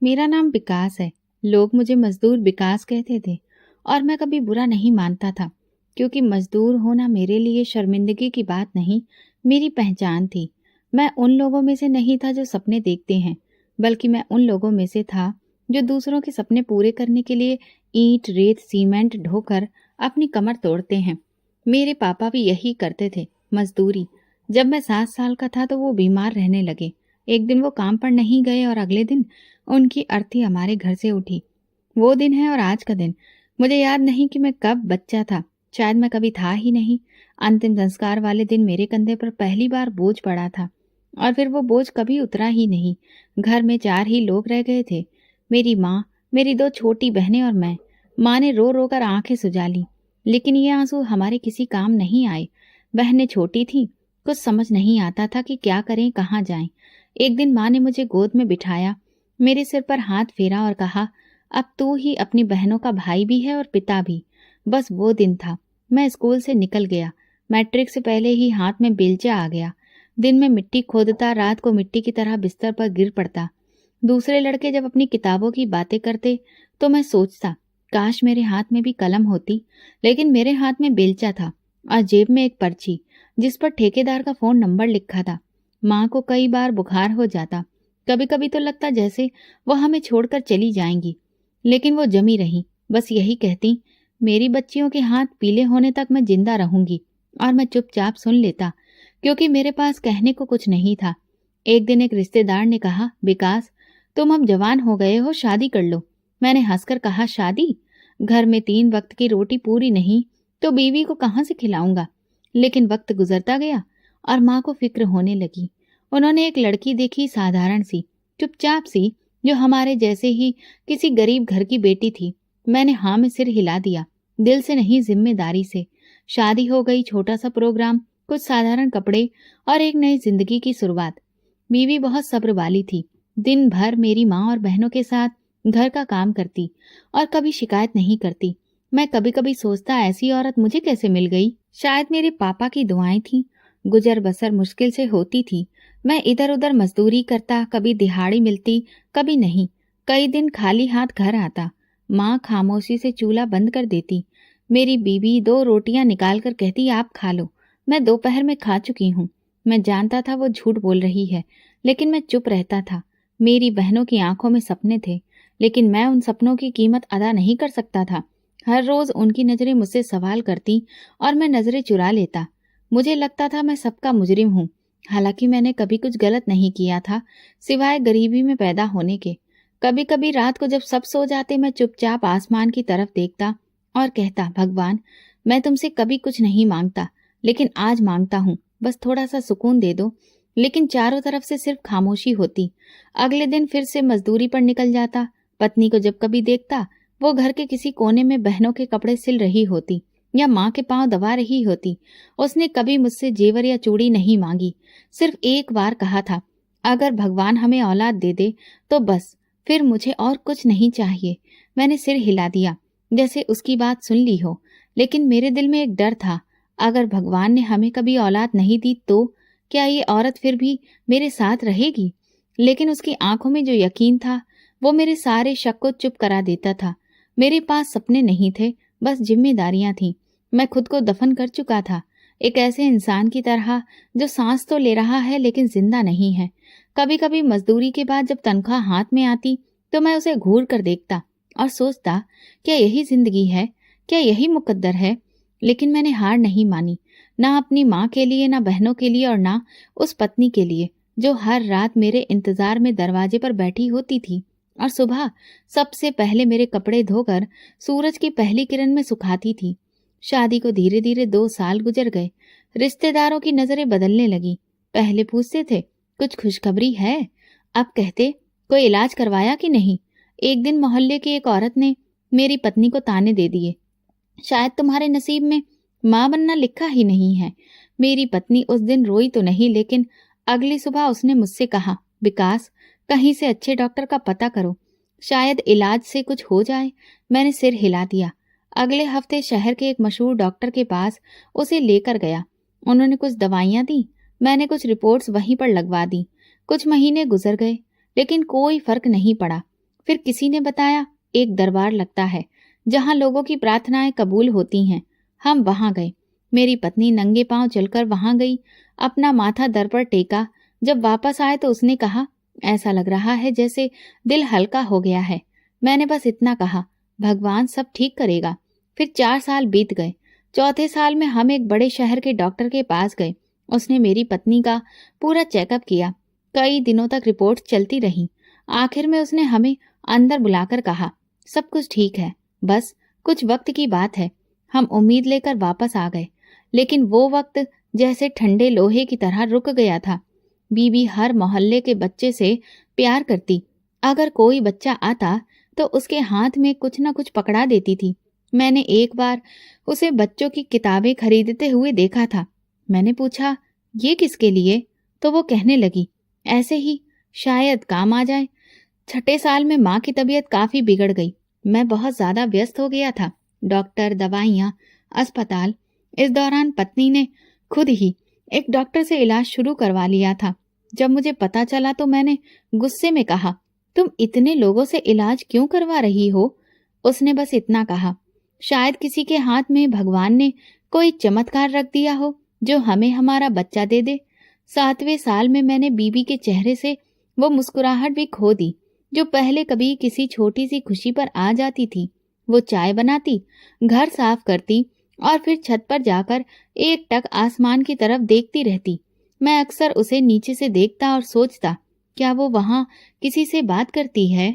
मेरा नाम विकास है। लोग मुझे मजदूर विकास कहते थे और मैं कभी बुरा नहीं मानता था, क्योंकि मजदूर होना मेरे लिए शर्मिंदगी की बात नहीं, मेरी पहचान थी। मैं उन लोगों में से नहीं था जो सपने देखते हैं, बल्कि मैं उन लोगों में से था जो दूसरों के सपने पूरे करने के लिए ईंट, रेत, सीमेंट ढोकर अपनी कमर तोड़ते हैं। मेरे पापा भी यही करते थे, मजदूरी। जब मैं 7 साल का था तो वो बीमार रहने लगे। एक दिन वो काम पर नहीं गए और अगले दिन उनकी अर्थी हमारे घर से उठी। वो दिन है और आज का दिन। मुझे याद नहीं कि मैं कब बच्चा था, शायद मैं कभी था ही नहीं। अंतिम संस्कार वाले दिन मेरे कंधे पर पहली बार बोझ पड़ा था और फिर वो बोझ कभी उतरा ही नहीं। घर में 4 ही लोग रह गए थे, मेरी माँ, मेरी 2 छोटी बहनें और मैं। माँ ने रो रो कर आंखें सुजा ली, लेकिन ये आंसू हमारे किसी काम नहीं आए। बहनें छोटी थीं, कुछ समझ नहीं आता था कि क्या करें, कहाँ जाएं। एक दिन माँ ने मुझे गोद में बिठाया, मेरे सिर पर हाथ फेरा और कहा, अब तू ही अपनी बहनों का भाई भी है और पिता भी। बस वो दिन था। मैं स्कूल से निकल गया। मैट्रिक से पहले ही हाथ में बेलचा आ गया। दिन में मिट्टी खोदता, रात को मिट्टी की तरह बिस्तर पर गिर पड़ता। दूसरे लड़के जब अपनी किताबों की बातें करते तो मैं सोचता, काश मेरे हाथ में भी कलम होती। लेकिन मेरे हाथ में बेलचा था और जेब में एक पर्ची जिस पर ठेकेदार का फोन नंबर लिखा था। माँ को कई बार बुखार हो जाता, कभी कभी तो लगता जैसे वो हमें छोड़कर चली जाएंगी, लेकिन वो जमी रही। बस यही कहती, मेरी बच्चियों के हाथ पीले होने तक मैं जिंदा रहूंगी। और मैं चुपचाप सुन लेता, क्योंकि मेरे पास कहने को कुछ नहीं था। एक दिन एक रिश्तेदार ने कहा, विकास, तुम अब जवान हो गए हो, शादी कर लो। मैंने हंसकर कहा, शादी? घर में 3 वक्त की रोटी पूरी नहीं तो बीवी को कहाँ से खिलाऊंगा। लेकिन वक्त गुजरता गया और माँ को फिक्र होने लगी। उन्होंने एक लड़की देखी, साधारण सी, चुपचाप सी, जो हमारे जैसे ही किसी गरीब घर की बेटी थी। मैंने हाँ में सिर हिला दिया, दिल से नहीं, जिम्मेदारी से। शादी हो गई, छोटा सा प्रोग्राम, कुछ साधारण कपड़े और एक नई जिंदगी की शुरुआत। बीवी बहुत सब्र वाली थी। दिन भर मेरी माँ और बहनों के साथ घर का काम करती और कभी शिकायत नहीं करती। मैं कभी कभी सोचता, ऐसी औरत मुझे कैसे मिल गई। शायद मेरे पापा की दुआएं थी। गुजर बसर मुश्किल से होती थी। मैं इधर उधर मजदूरी करता, कभी दिहाड़ी मिलती, कभी नहीं। कई दिन खाली हाथ घर आता। माँ खामोशी से चूल्हा बंद कर देती। मेरी बीवी 2 रोटियां निकाल कर कहती, आप खा लो, मैं दोपहर में खा चुकी हूँ। मैं जानता था वो झूठ बोल रही है, लेकिन मैं चुप रहता था। मेरी बहनों की आंखों में सपने थे, लेकिन मैं उन सपनों की कीमत अदा नहीं कर सकता था। हर रोज उनकी नजरें मुझसे सवाल करती और मैं नजरें चुरा लेता। मुझे लगता था मैं सबका मुजरिम हूँ, हालांकि मैंने कभी कुछ गलत नहीं किया था, सिवाय गरीबी में पैदा होने के। कभी कभी रात को जब सब सो जाते, मैं चुपचाप आसमान की तरफ देखता और कहता, भगवान, मैं तुमसे कभी कुछ नहीं मांगता, लेकिन आज मांगता हूँ, बस थोड़ा सा सुकून दे दो। लेकिन चारों तरफ से सिर्फ खामोशी होती। अगले दिन फिर से मजदूरी पर निकल जाता। पत्नी को जब कभी देखता, वो घर के किसी कोने में बहनों के कपड़े सिल रही होती या माँ के पांव दबा रही होती। उसने कभी मुझसे जेवर या चूड़ी नहीं मांगी, सिर्फ एक बार कहा था, अगर भगवान हमें औलाद दे दे तो बस, फिर मुझे और कुछ नहीं चाहिए। मैंने सिर हिला दिया, जैसे उसकी बात सुन ली हो। लेकिन मेरे दिल में एक डर था, अगर भगवान ने हमें कभी औलाद नहीं दी तो क्या ये औरत फिर भी मेरे साथ रहेगी? लेकिन उसकी आंखों में जो यकीन था, वो मेरे सारे शक को चुप करा देता था। मेरे पास सपने नहीं थे, बस जिम्मेदारियां थीं। मैं खुद को दफन कर चुका था, एक ऐसे इंसान की तरह जो सांस तो ले रहा है लेकिन जिंदा नहीं है। कभी कभी मजदूरी के बाद जब तनख्वाह हाथ में आती तो मैं उसे घूर कर देखता और सोचता, क्या यही जिंदगी है, क्या यही मुकद्दर है? लेकिन मैंने हार नहीं मानी, ना अपनी माँ के लिए, ना बहनों के लिए और ना उस पत्नी के लिए जो हर रात मेरे इंतजार में दरवाजे पर बैठी होती थी और सुबह सबसे पहले मेरे कपड़े धोकर सूरज की पहली किरण में सुखाती थी। शादी को धीरे धीरे 2 साल गुजर गए। रिश्तेदारों की नजरें बदलने लगी। पहले पूछते थे, कुछ खुशखबरी है? अब कहते, कोई इलाज करवाया कि नहीं? एक दिन मोहल्ले की एक औरत ने मेरी पत्नी को ताने दे दिए, शायद तुम्हारे नसीब में माँ बनना लिखा ही नहीं है। मेरी पत्नी उस दिन रोई तो नहीं, लेकिन अगली सुबह उसने मुझसे कहा, विकास, कहीं से अच्छे डॉक्टर का पता करो, शायद इलाज से कुछ हो जाए। मैंने सिर हिला दिया। अगले हफ्ते शहर के एक मशहूर डॉक्टर के पास उसे लेकर गया। उन्होंने कुछ दवाइयां दी, मैंने कुछ रिपोर्ट्स वहीं पर लगवा दी। कुछ महीने गुजर गए, लेकिन कोई फर्क नहीं पड़ा। फिर किसी ने बताया एक दरबार लगता है जहाँ लोगों की प्रार्थनाएं कबूल होती हैं। हम वहां गए। मेरी पत्नी नंगे पांव चलकर वहां गई, अपना माथा दर पर टेका। जब वापस आए तो उसने कहा, ऐसा लग रहा है जैसे दिल हल्का हो गया है। मैंने बस इतना कहा, भगवान सब ठीक करेगा। फिर 4 साल बीत गए। चौथे साल में हम एक बड़े शहर के डॉक्टर के पास गए। उसने मेरी पत्नी का पूरा चेकअप किया। कई दिनों तक रिपोर्ट चलती रही। आखिर में उसने हमें अंदर बुलाकर कहा, सब कुछ ठीक है, बस कुछ वक्त की बात है। हम उम्मीद लेकर वापस आ गए, लेकिन वो वक्त जैसे ठंडे लोहे की तरह रुक गया था। बीबी हर मोहल्ले के बच्चे से प्यार करती। अगर कोई बच्चा आता तो उसके हाथ में कुछ न कुछ पकड़ा देती थी। मैंने एक बार उसे बच्चों की किताबें खरीदते हुए देखा था। मैंने पूछा, ये किसके लिए? तो वो कहने लगी, ऐसे ही, शायद काम आ जाए। छठे साल में माँ की तबीयत काफी बिगड़ गई। मैं बहुत ज्यादा व्यस्त हो गया था। डॉक्टर, दवाइयाँ, अस्पताल। इस दौरान पत्नी ने खुद ही एक डॉक्टर से इलाज शुरू करवा लिया था। जब मुझे पता चला तो मैंने गुस्से में कहा, तुम इतने लोगों से इलाज क्यों करवा रही हो? उसने बस इतना कहा, शायद किसी के हाथ में भगवान ने कोई चमत्कार रख दिया हो जो हमें हमारा बच्चा दे दे। 7वें साल में मैंने बीबी के चेहरे से वो मुस्कुराहट भी खो दी जो पहले कभी किसी छोटी सी खुशी पर आ जाती थी। वो चाय बनाती, घर साफ करती और फिर छत पर जाकर एक टक आसमान की तरफ देखती रहती। मैं अक्सर उसे नीचे से देखता और सोचता, क्या वो वहां किसी से बात करती है?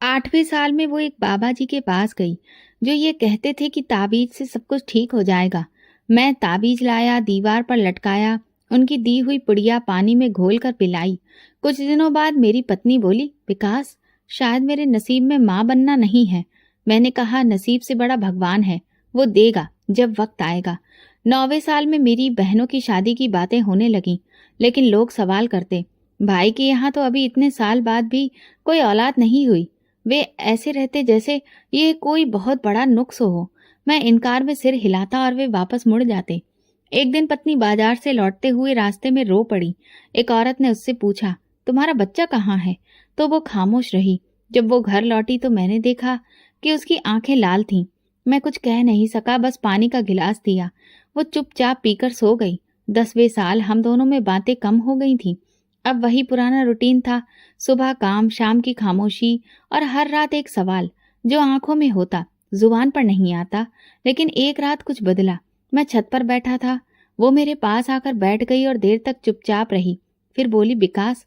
8वें साल में वो एक बाबा जी के पास गई जो ये कहते थे कि ताबीज से सब कुछ ठीक हो जाएगा। मैं ताबीज लाया, दीवार पर लटकाया, उनकी दी हुई पुड़िया पानी में घोल कर पिलाई। कुछ दिनों बाद मेरी पत्नी बोली, विकास, शायद मेरे नसीब में माँ बनना नहीं है। मैंने कहा, नसीब से बड़ा भगवान है, वो देगा जब वक्त आएगा। 9वें साल में मेरी बहनों की शादी की बातें होने लगी, लेकिन लोग सवाल करते, भाई के यहाँ तो अभी इतने साल बाद भी कोई औलाद नहीं हुई। वे ऐसे रहते जैसे ये कोई बहुत बड़ा नुक्स हो। मैं इनकार में सिर हिलाता और वे वापस मुड़ जाते। एक दिन पत्नी बाजार से लौटते हुए रास्ते में रो पड़ी। एक औरत ने उससे पूछा, तुम्हारा बच्चा कहाँ है? तो वो खामोश रही। जब वो घर लौटी तो मैंने देखा कि उसकी आंखें लाल थीं। मैं कुछ कह नहीं सका, बस पानी का गिलास दिया। वो चुपचाप पीकर सो गई। 10वें साल हम दोनों में बातें कम हो गई थीं। अब वही पुराना रूटीन था, सुबह काम, शाम की खामोशी और हर रात एक सवाल जो आंखों में होता, जुबान पर नहीं आता। लेकिन एक रात कुछ बदला। मैं छत पर बैठा था, वो मेरे पास आकर बैठ गई और देर तक चुपचाप रही। फिर बोली, विकास,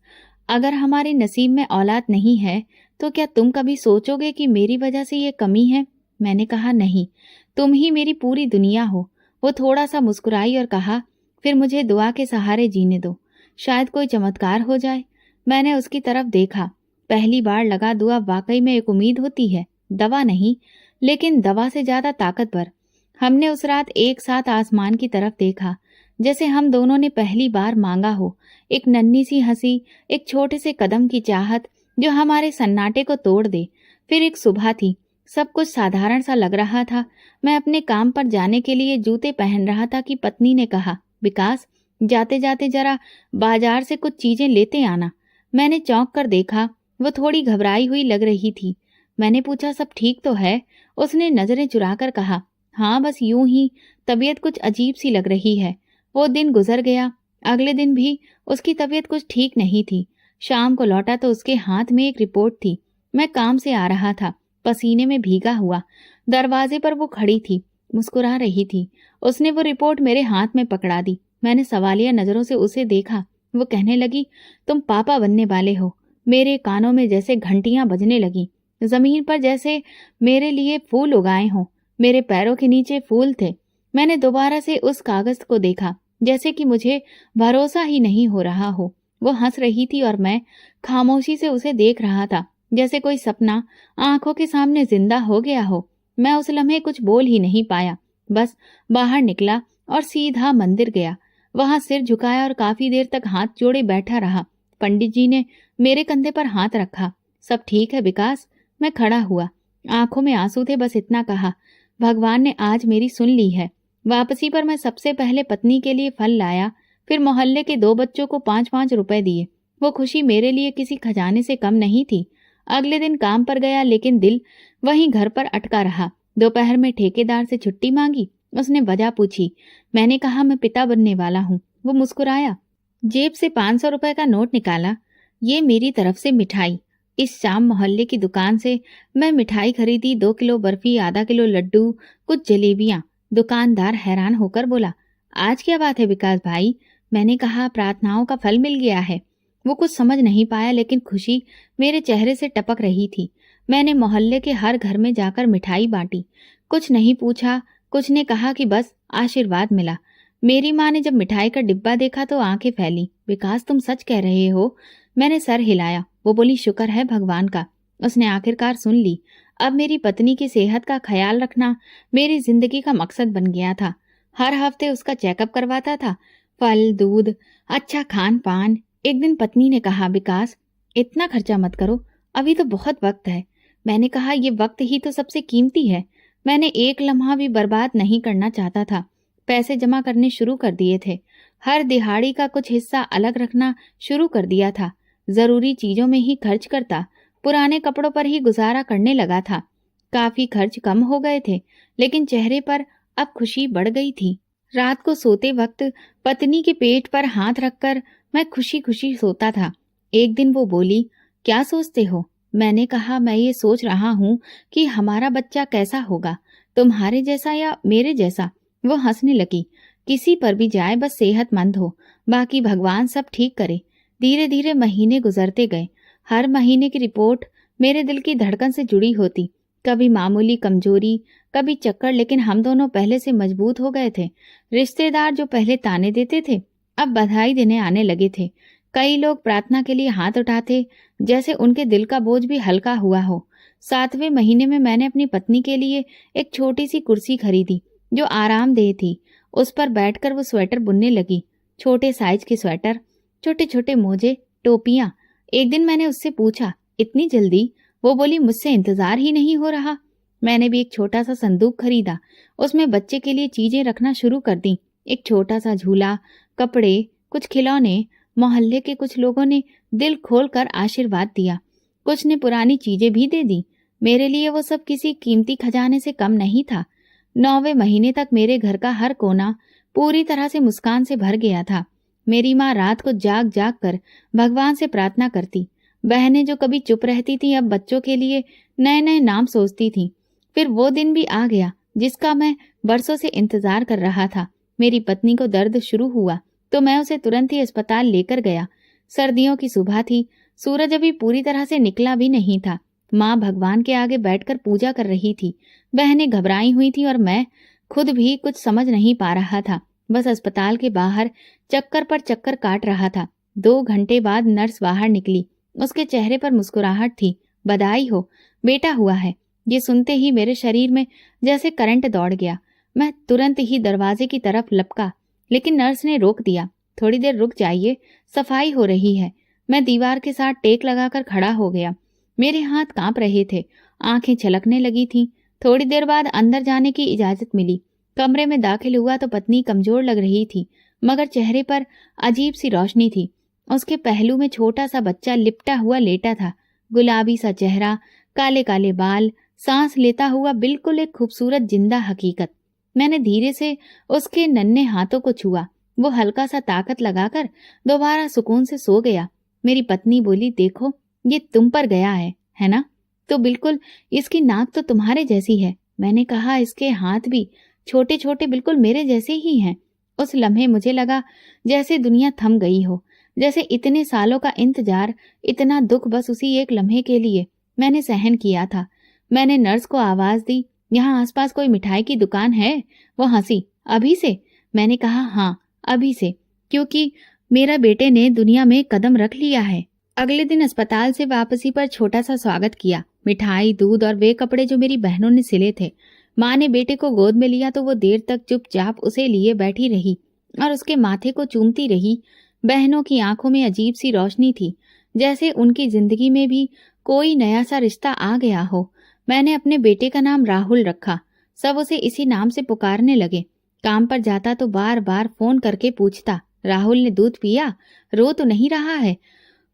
अगर हमारे नसीब में औलाद नहीं है तो क्या तुम कभी सोचोगे कि मेरी वजह से ये कमी है? मैंने कहा, नहीं, तुम ही मेरी पूरी दुनिया हो। वो थोड़ा सा मुस्कुराई और कहा, फिर मुझे दुआ के सहारे जीने दो, शायद कोई चमत्कार हो जाए। मैंने उसकी तरफ देखा। पहली बार लगा दुआ वाकई में एक उम्मीद होती है, दवा नहीं, लेकिन दवा से ज्यादा ताकतवर। हमने उस रात एक साथ आसमान की तरफ देखा, जैसे हम दोनों ने पहली बार मांगा हो। एक नन्ही सी हंसी, एक छोटे से कदम की चाहत जो हमारे सन्नाटे को तोड़ दे। फिर एक सुबह थी, सब कुछ साधारण सा लग रहा था। मैं अपने काम पर जाने के लिए जूते पहन रहा था कि पत्नी ने कहा, विकास, जाते जाते जरा बाजार से कुछ चीजें लेते आना। मैंने चौंक कर देखा, वो थोड़ी घबराई हुई लग रही थी। मैंने पूछा, सब ठीक तो है? उसने नजरें चुराकर कहा, हाँ, बस यूं ही तबीयत कुछ अजीब सी लग रही है। वो दिन गुजर गया। अगले दिन भी उसकी तबीयत कुछ ठीक नहीं थी। शाम को लौटा तो उसके हाथ में एक रिपोर्ट थी। मैं काम से आ रहा था, पसीने में भीगा हुआ। दरवाजे पर वो खड़ी थी, मुस्कुरा रही थी। उसने वो रिपोर्ट मेरे हाथ में पकड़ा दी। मैंने सवालिया नजरों से उसे देखा। वो कहने लगी, तुम पापा बनने वाले हो। मेरे कानों में जैसे घंटियां बजने लगी। जमीन पर जैसे मेरे लिए फूल उगाए हों। मेरे पैरों के नीचे फूल थे। मैंने दोबारा से उस कागज को देखा, जैसे कि मुझे भरोसा ही नहीं हो रहा हो। वो हंस रही थी और मैं खामोशी से उसे देख रहा था, जैसे कोई सपना आंखों के सामने जिंदा हो गया हो। मैं उस लम्हे कुछ बोल ही नहीं पाया, बस बाहर निकला और सीधा मंदिर गया। वहां सिर झुकाया और काफी देर तक हाथ जोड़े बैठा रहा। पंडित जी ने मेरे कंधे पर हाथ रखा। सब ठीक है विकास? मैं खड़ा हुआ, आंखों में आंसू थे। बस इतना कहा, भगवान ने आज मेरी सुन ली है। वापसी पर मैं सबसे पहले पत्नी के लिए फल लाया, फिर मोहल्ले के 2 बच्चों को 5-5 रुपए दिए। वो खुशी मेरे लिए किसी खजाने से कम नहीं थी। अगले दिन काम पर गया, लेकिन दिल वहीं घर पर अटका रहा। दोपहर में ठेकेदार से छुट्टी मांगी। उसने वजह पूछी। मैंने कहा मैं पिता बनने वाला हूँ। वो मुस्कुराया, जेब से 500 रुपए का नोट निकाला। ये मेरी तरफ से मिठाई। इस शाम मोहल्ले की दुकान से मैं मिठाई खरीदी, 2 किलो बर्फी, आधा किलो लड्डू, कुछ जलेबियां। दुकानदार हैरान होकर बोला, आज क्या बात है विकास भाई? मैंने कहा, प्रार्थनाओं का फल मिल गया है। वो कुछ समझ नहीं पाया, लेकिन खुशी मेरे चेहरे से टपक रही थी। मैंने मोहल्ले के हर घर में जाकर मिठाई बांटी। कुछ नहीं पूछा, कुछ ने कहा कि बस आशीर्वाद मिला। मेरी माँ ने जब मिठाई का डिब्बा देखा तो आंखें फैली। विकास, तुम सच कह रहे हो? मैंने सर हिलाया। वो बोली, शुक्र है भगवान का, उसने आखिरकार सुन ली। अब मेरी पत्नी की सेहत का ख्याल रखना मेरी जिंदगी का मकसद बन गया था। हर हफ्ते उसका चेकअप करवाता था। फल, दूध, अच्छा खान पान। एक दिन पत्नी ने कहा, विकास इतना खर्चा मत करो, अभी तो बहुत वक्त है। मैंने कहा, ये वक्त ही तो सबसे कीमती है। मैंने एक लम्हा भी बर्बाद नहीं करना चाहता था। पैसे जमा करने शुरू कर दिए थे। हर दिहाड़ी का कुछ हिस्सा अलग रखना शुरू कर दिया था। जरूरी चीजों में ही खर्च करता। पुराने कपड़ों पर ही गुजारा करने लगा था। काफी खर्च कम हो गए थे, लेकिन चेहरे पर अब खुशी बढ़ गई थी। रात को सोते वक्त पत्नी के पेट पर हाथ रखकर मैं खुशी खुशी सोता था। एक दिन वो बोली, क्या सोचते हो? मैंने कहा, मैं ये सोच रहा हूँ कि हमारा बच्चा कैसा होगा, तुम्हारे जैसा या मेरे जैसा। वो हंसने लगी। किसी पर भी जाए, बस सेहतमंद हो, बाकी भगवान सब ठीक करे। धीरे धीरे महीने गुजरते गए। हर महीने की रिपोर्ट मेरे दिल की धड़कन से जुड़ी होती। कभी मामूली कमजोरी, कभी चक्कर, लेकिन हम दोनों पहले से मजबूत हो गए थे। रिश्तेदार जो पहले ताने देते थे, अब बधाई देने आने लगे थे। कई लोग प्रार्थना के लिए हाथ उठाते, जैसे उनके दिल का बोझ भी हल्का हुआ हो। 7वें महीने में मैंने अपनी पत्नी के लिए एक छोटी सी कुर्सी खरीदी, जो आरामदेह थी। उस पर बैठकर वो स्वेटर बुनने लगी। छोटे साइज के स्वेटर, छोटे छोटे मोजे, टोपियां। एक दिन मैंने उससे पूछा, इतनी जल्दी? वो बोली, मुझसे इंतजार ही नहीं हो रहा। मैंने भी एक छोटा सा संदूक खरीदा। उसमें बच्चे के लिए चीजें रखना शुरू कर दी। एक छोटा सा झूला, कपड़े, कुछ खिलौने। मोहल्ले के कुछ लोगों ने दिल खोलकर आशीर्वाद दिया। कुछ ने पुरानी चीजें भी दे दी। मेरे लिए वो सब किसी कीमती खजाने से कम नहीं था। 9वें महीने तक मेरे घर का हर कोना पूरी तरह से मुस्कान से भर गया था। मेरी माँ रात को जाग जाग कर भगवान से प्रार्थना करती। बहनें जो कभी चुप रहती थीं, अब बच्चों के लिए नए नए नाम सोचती थीं। फिर वो दिन भी आ गया जिसका मैं बरसों से इंतजार कर रहा था। मेरी पत्नी को दर्द शुरू हुआ तो मैं उसे तुरंत ही अस्पताल लेकर गया। सर्दियों की सुबह थी। सूरज अभी पूरी तरह से निकला भी नहीं था। माँ भगवान के आगे बैठकर पूजा कर रही थी। बहनें घबराई हुई थी और मैं खुद भी कुछ समझ नहीं पा रहा था। बस अस्पताल के बाहर चक्कर पर चक्कर काट रहा था। 2 घंटे बाद नर्स बाहर निकली। उसके चेहरे पर मुस्कुराहट थी। बधाई हो, बेटा हुआ है। ये सुनते ही मेरे शरीर में जैसे करंट दौड़ गया। मैं तुरंत ही दरवाजे की तरफ लपका, लेकिन नर्स ने रोक दिया। थोड़ी देर रुक जाइए, सफाई हो रही है। मैं दीवार के साथ टेक लगाकर खड़ा हो गया। मेरे हाथ कांप रहे थे, आंखें छलकने लगी थीं। थोड़ी देर बाद अंदर जाने की इजाजत मिली। कमरे में दाखिल हुआ तो पत्नी कमजोर लग रही थी, मगर चेहरे पर अजीब सी रोशनी थी। उसके पहलू में छोटा सा बच्चा लिपटा हुआ लेटा था। गुलाबी सा चेहरा, काले काले बाल, सांस लेता हुआ बिल्कुल एक खूबसूरत जिंदा हकीकत। मैंने धीरे से उसके नन्हे हाथों को छुआ। वो हल्का सा ताकत लगाकर दोबारा सुकून से सो गया। मेरी पत्नी बोली, देखो ये तुम पर गया है ना? तो बिल्कुल इसकी नाक तो तुम्हारे जैसी है। मैंने कहा, इसके हाथ भी छोटे छोटे बिल्कुल मेरे जैसे ही हैं। उस लम्हे मुझे लगा जैसे दुनिया थम गई हो, जैसे इतने सालों का इंतजार, इतना दुख बस उसी एक लम्हे के लिए मैंने सहन किया था। मैंने नर्स को आवाज दी, यहाँ आसपास कोई मिठाई की दुकान है? वो हंसी, अभी से? मैंने कहा, हाँ अभी से, क्योंकि मेरा बेटे ने दुनिया में कदम रख लिया है। अगले दिन अस्पताल से वापसी पर छोटा सा स्वागत किया। मिठाई, दूध और वे कपड़े जो मेरी बहनों ने सिले थे। माँ ने बेटे को गोद में लिया तो वो देर तक चुपचाप उसे लिए बैठी रही और उसके माथे को चूमती रही। बहनों की आंखों में अजीब सी रोशनी थी, जैसे उनकी जिंदगी में भी कोई नया सा रिश्ता आ गया हो। मैंने अपने बेटे का नाम राहुल रखा। सब उसे इसी नाम से पुकारने लगे। काम पर जाता तो बार बार फोन करके पूछता, राहुल ने दूध पिया? रो तो नहीं रहा है?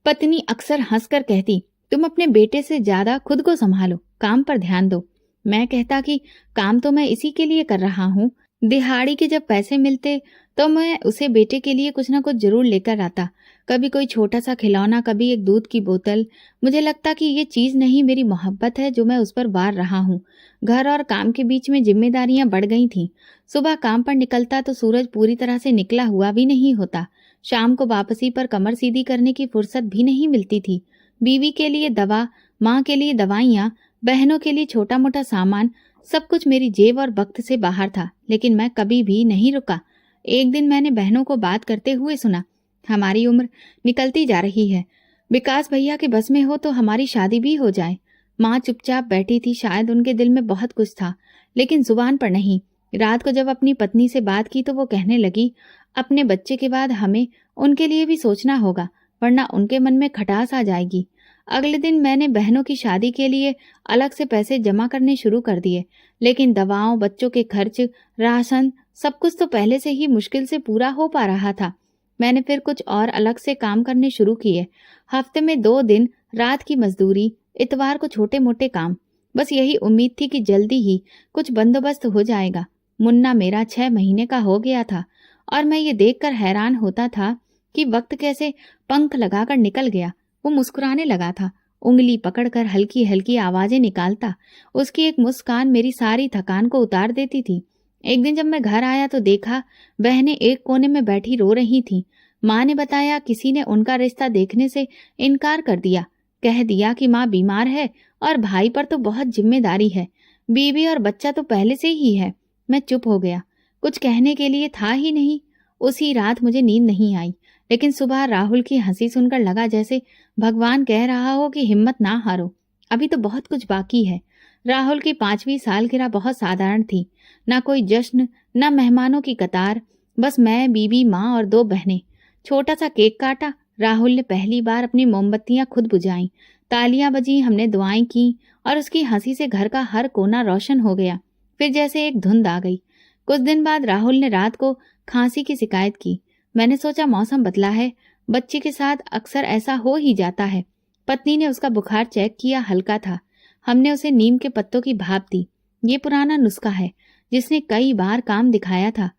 पत्नी अक्सर हंसकर कहती, तुम अपने बेटे से ज्यादा खुद को संभालो, काम पर ध्यान दो। मैं कहता कि काम तो मैं इसी के लिए कर रहा हूँ। दिहाड़ी के जब पैसे मिलते तो मैं उसे बेटे के लिए कुछ ना कुछ जरूर लेकर आता। कभी कोई छोटा सा खिलौना, कभी एक दूध की बोतल। मुझे लगता कि ये चीज नहीं, मेरी मोहब्बत है जो मैं उस पर वार रहा हूँ। घर और काम के बीच में जिम्मेदारियां बढ़ गई थीं। सुबह काम पर निकलता तो सूरज पूरी तरह से निकला हुआ भी नहीं होता। शाम को वापसी पर कमर सीधी करने की फुर्सत भी नहीं मिलती थी। बीवी के लिए दवा, माँ के लिए दवाइयाँ, बहनों के लिए छोटा मोटा सामान, सब कुछ मेरी जेब और वक्त से बाहर था। लेकिन मैं कभी भी नहीं रुका। एक दिन मैंने बहनों को बात करते हुए सुना, हमारी उम्र निकलती जा रही है, विकास भैया के बस में हो तो हमारी शादी भी हो जाए। माँ चुपचाप बैठी थी, शायद उनके दिल में बहुत कुछ था लेकिन जुबान पर नहीं। रात को जब अपनी पत्नी से बात की तो वो कहने लगी, अपने बच्चे के बाद हमें उनके लिए भी सोचना होगा, वरना उनके मन में खटास आ जाएगी। अगले दिन मैंने बहनों की शादी के लिए अलग से पैसे जमा करने शुरू कर दिए, लेकिन दवाओं, बच्चों के खर्च, राशन, सब कुछ तो पहले से ही मुश्किल से पूरा हो पा रहा था। मैंने फिर कुछ और अलग से काम करने शुरू किए। हफ्ते में 2 दिन रात की मजदूरी, इतवार को छोटे मोटे काम। बस यही उम्मीद थी कि जल्दी ही कुछ बंदोबस्त हो जाएगा। मुन्ना मेरा 6 महीने का हो गया था और मैं ये देखकर हैरान होता था कि वक्त कैसे पंख लगाकर निकल गया। वो मुस्कुराने लगा था, उंगली पकड़कर हल्की हल्की आवाजें निकालता। उसकी एक मुस्कान मेरी सारी थकान को उतार देती थी। एक दिन जब मैं घर आया तो देखा बहनें एक कोने में बैठी रो रही थीं। माँ ने बताया किसी ने उनका रिश्ता देखने से इनकार कर दिया। कह दिया कि माँ बीमार है और भाई पर तो बहुत जिम्मेदारी है, बीवी और बच्चा तो पहले से ही है। मैं चुप हो गया, कुछ कहने के लिए था ही नहीं। उसी रात मुझे नींद नहीं आई, लेकिन सुबह राहुल की हंसी सुनकर लगा जैसे भगवान कह रहा हो कि हिम्मत ना हारो, अभी तो बहुत कुछ बाकी है। राहुल की 5वीं सालगिरह बहुत साधारण थी। ना कोई जश्न, ना मेहमानों की कतार, बस मैं, बीबी, माँ और 2 बहनें। छोटा सा केक काटा। राहुल ने पहली बार अपनी मोमबत्तियां खुद बुझाईं। तालियां बजी, हमने दुआएं की और उसकी हंसी से घर का हर कोना रोशन हो गया। फिर जैसे एक धुंध आ गई। कुछ दिन बाद राहुल ने रात को खांसी की शिकायत की। मैंने सोचा मौसम बदला है, बच्चे के साथ अक्सर ऐसा हो ही जाता है। पत्नी ने उसका बुखार चेक किया, हल्का था। हमने उसे नीम के पत्तों की भाप दी। ये पुराना नुस्खा है जिसने कई बार काम दिखाया था।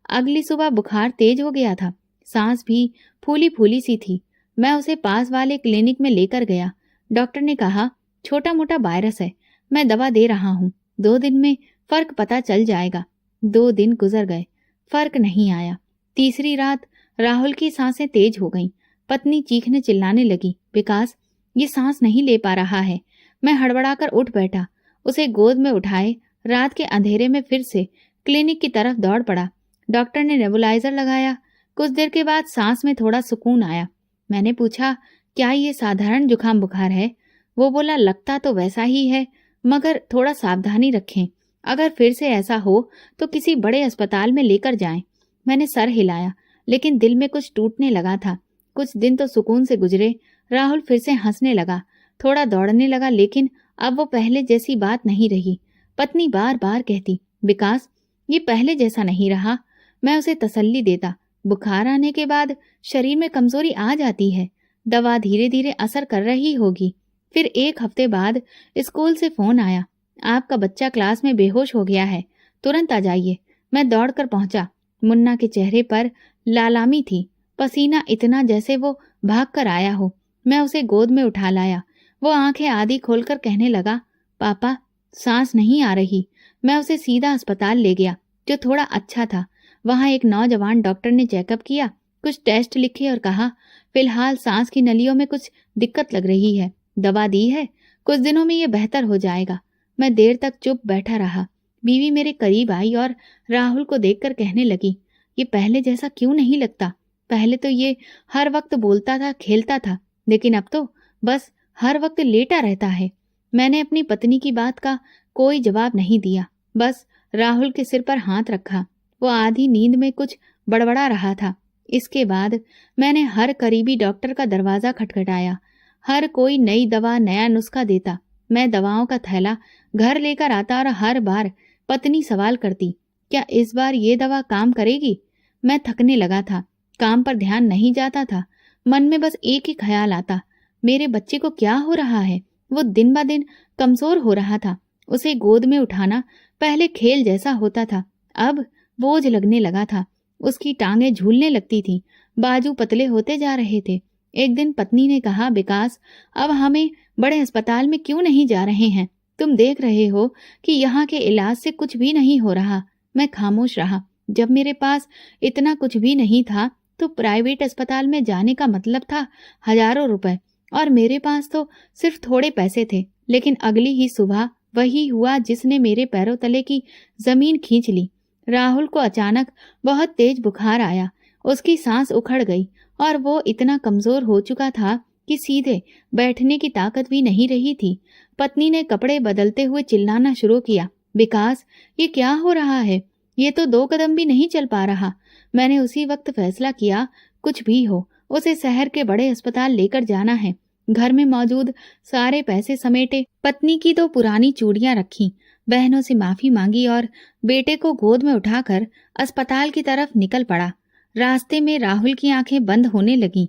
अगली सुबह बुखार तेज हो गया था, सांस भी फूली फूली सी थी। मैं उसे पास वाले क्लिनिक में लेकर गया। डॉक्टर ने कहा, छोटा मोटा वायरस है, मैं दवा दे रहा हूँ, 2 दिन में फर्क पता चल जाएगा। 2 दिन गुजर गए, फर्क नहीं आया। तीसरी रात राहुल की सांसें तेज हो गईं। पत्नी चीखने चिल्लाने लगी, विकास ये सांस नहीं ले पा रहा है। मैं हड़बड़ाकर उठ बैठा, उसे गोद में उठाए रात के अंधेरे में फिर से क्लिनिक की तरफ दौड़ पड़ा। डॉक्टर ने नेबुलाइजर लगाया। कुछ देर के बाद सांस में थोड़ा सुकून आया। मैंने पूछा, क्या ये साधारण जुकाम बुखार है? वो बोला, लगता तो वैसा ही है, मगर थोड़ा सावधानी रखें, अगर फिर से ऐसा हो तो किसी बड़े अस्पताल में लेकर जाएं। मैंने सर हिलाया, लेकिन दिल में कुछ टूटने लगा था। कुछ दिन तो सुकून से गुजरे। राहुल फिर से हंसने लगा, थोड़ा दौड़ने लगा, लेकिन अब वो पहले जैसी बात नहीं रही। पत्नी बार बार कहती, विकास ये पहले जैसा नहीं रहा। मैं उसे तसल्ली देता, बुखार आने के बाद शरीर में कमजोरी आ जाती है, दवा धीरे धीरे असर कर रही होगी। फिर 1 हफ्ते बाद स्कूल से फोन आया, आपका बच्चा क्लास में बेहोश हो गया है, तुरंत आ जाइए। मैं दौड़कर पहुंचा। मुन्ना के चेहरे पर लालामी थी, पसीना इतना जैसे वो भाग कर आया हो। मैं उसे गोद में उठा लाया। वो आंखें आधी खोलकर कहने लगा, पापा सांस नहीं आ रही। मैं उसे सीधा अस्पताल ले गया, जो थोड़ा अच्छा था। वहां एक नौजवान डॉक्टर ने चेकअप किया, कुछ टेस्ट लिखे और कहा, फिलहाल सांस की नलियों में कुछ दिक्कत लग रही है, दवा दी है, कुछ दिनों में ये बेहतर हो जाएगा। मैं देर तक चुप बैठा रहा। बीवी मेरे करीब आई और राहुल को देखकर कहने लगी, ये पहले जैसा क्यों नहीं लगता? पहले तो ये हर वक्त बोलता था, खेलता था, लेकिन अब तो बस हर वक्त लेटा रहता है। मैंने अपनी पत्नी की बात का कोई जवाब नहीं दिया, बस राहुल के सिर पर हाथ रखा। वो आधी नींद में कुछ बड़बड़ा रहा था। इसके बाद मैंने हर करीबी डॉक्टर का दरवाजा खटखटाया। हर कोई नई दवा, नया नुस्खा देता। मैं दवाओं का थैला घर लेकर आता और हर बार पत्नी सवाल करती, क्या इस बार ये दवा काम करेगी? मैं थकने लगा था, काम पर ध्यान नहीं जाता था। मन में बस एक ही ख्याल आता, मेरे बच्चे को क्या हो रहा है? वो दिन ब दिन कमजोर हो रहा था। उसे गोद में उठाना पहले खेल जैसा होता था, अब बोझ लगने लगा था। उसकी टांगें झूलने लगती थीं, बाजू पतले होते जा रहे थे। एक दिन पत्नी ने कहा, विकास, अब हमें बड़े अस्पताल में क्यों नहीं जा रहे हैं? तुम देख रहे हो कि यहाँ के इलाज से कुछ भी नहीं हो रहा। मैं खामोश रहा। जब मेरे पास इतना कुछ भी नहीं था तो प्राइवेट अस्पताल में जाने का मतलब था हजारों रुपए, और मेरे पास तो सिर्फ थोड़े पैसे थे। लेकिन अगली ही सुबह वही हुआ जिसने मेरे पैरों तले की जमीन खींच ली। राहुल को अचानक बहुत तेज बुखार आया। उसकी सांस उखड़ गई और वो इतना कमजोर हो चुका था कि सीधे बैठने की ताकत भी नहीं रही थी। पत्नी ने कपड़े बदलते हुए चिल्लाना शुरू किया, विकास, ये क्या हो रहा है? ये तो 2 कदम भी नहीं चल पा रहा। मैंने उसी वक्त फैसला किया, कुछ भी हो उसे शहर के बड़े अस्पताल लेकर जाना है। घर में मौजूद सारे पैसे समेटे, पत्नी की 2 पुरानी चूड़ियां रखी, बहनों से माफी मांगी और बेटे को गोद में उठाकर अस्पताल की तरफ निकल पड़ा। रास्ते में राहुल की आंखें बंद होने लगीं।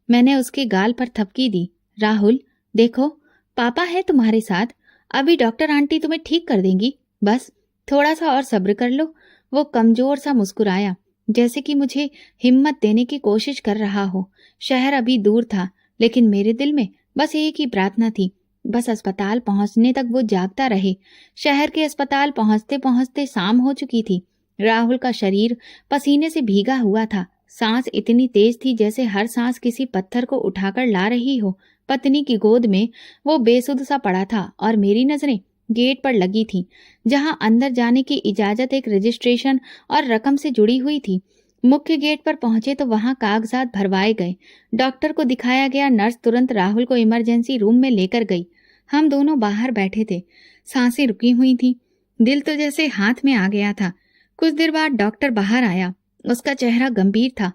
मैंने उसके गाल पर थपकी दी। राहुल, देखो, पापा है तुम्हारे साथ। अभी डॉक्टर आंटी तुम्हें ठीक कर देंगी। बस थोड़ा सा और सब्र कर लो। वो कमजोर सा मुस्कुराया, जैसे कि मुझे हिम्मत देने की कोशिश कर रहा हो। शहर अभी दूर था, लेकिन मेरे दिल में बस एक ही प्रार्थना थी, बस अस्पताल पहुंचने तक वो जागता रहे। शहर के अस्पताल पहुंचते पहुंचते शाम हो चुकी थी। राहुल का शरीर पसीने से भीगा हुआ था। सांस इतनी तेज थी जैसे हर सांस किसी पत्थर को उठाकर ला रही हो। पत्नी की गोद में वो बेसुध सा पड़ा था और मेरी नजरें गेट पर लगी थी, जहां अंदर जाने की इजाजत एक रजिस्ट्रेशन और रकम से जुड़ी हुई थी। मुख्य गेट पर पहुंचे तो वहां कागजात भरवाए गए। डॉक्टर को दिखाया गया। नर्स तुरंत राहुल को इमरजेंसी रूम में लेकर गई। हम दोनों बाहर बैठे थे। सांसें रुकी हुई थी। दिल तो जैसे हाथ में आ गया था। कुछ देर बाद डॉक्टर बाहर आया। उसका चेहरा गंभीर था।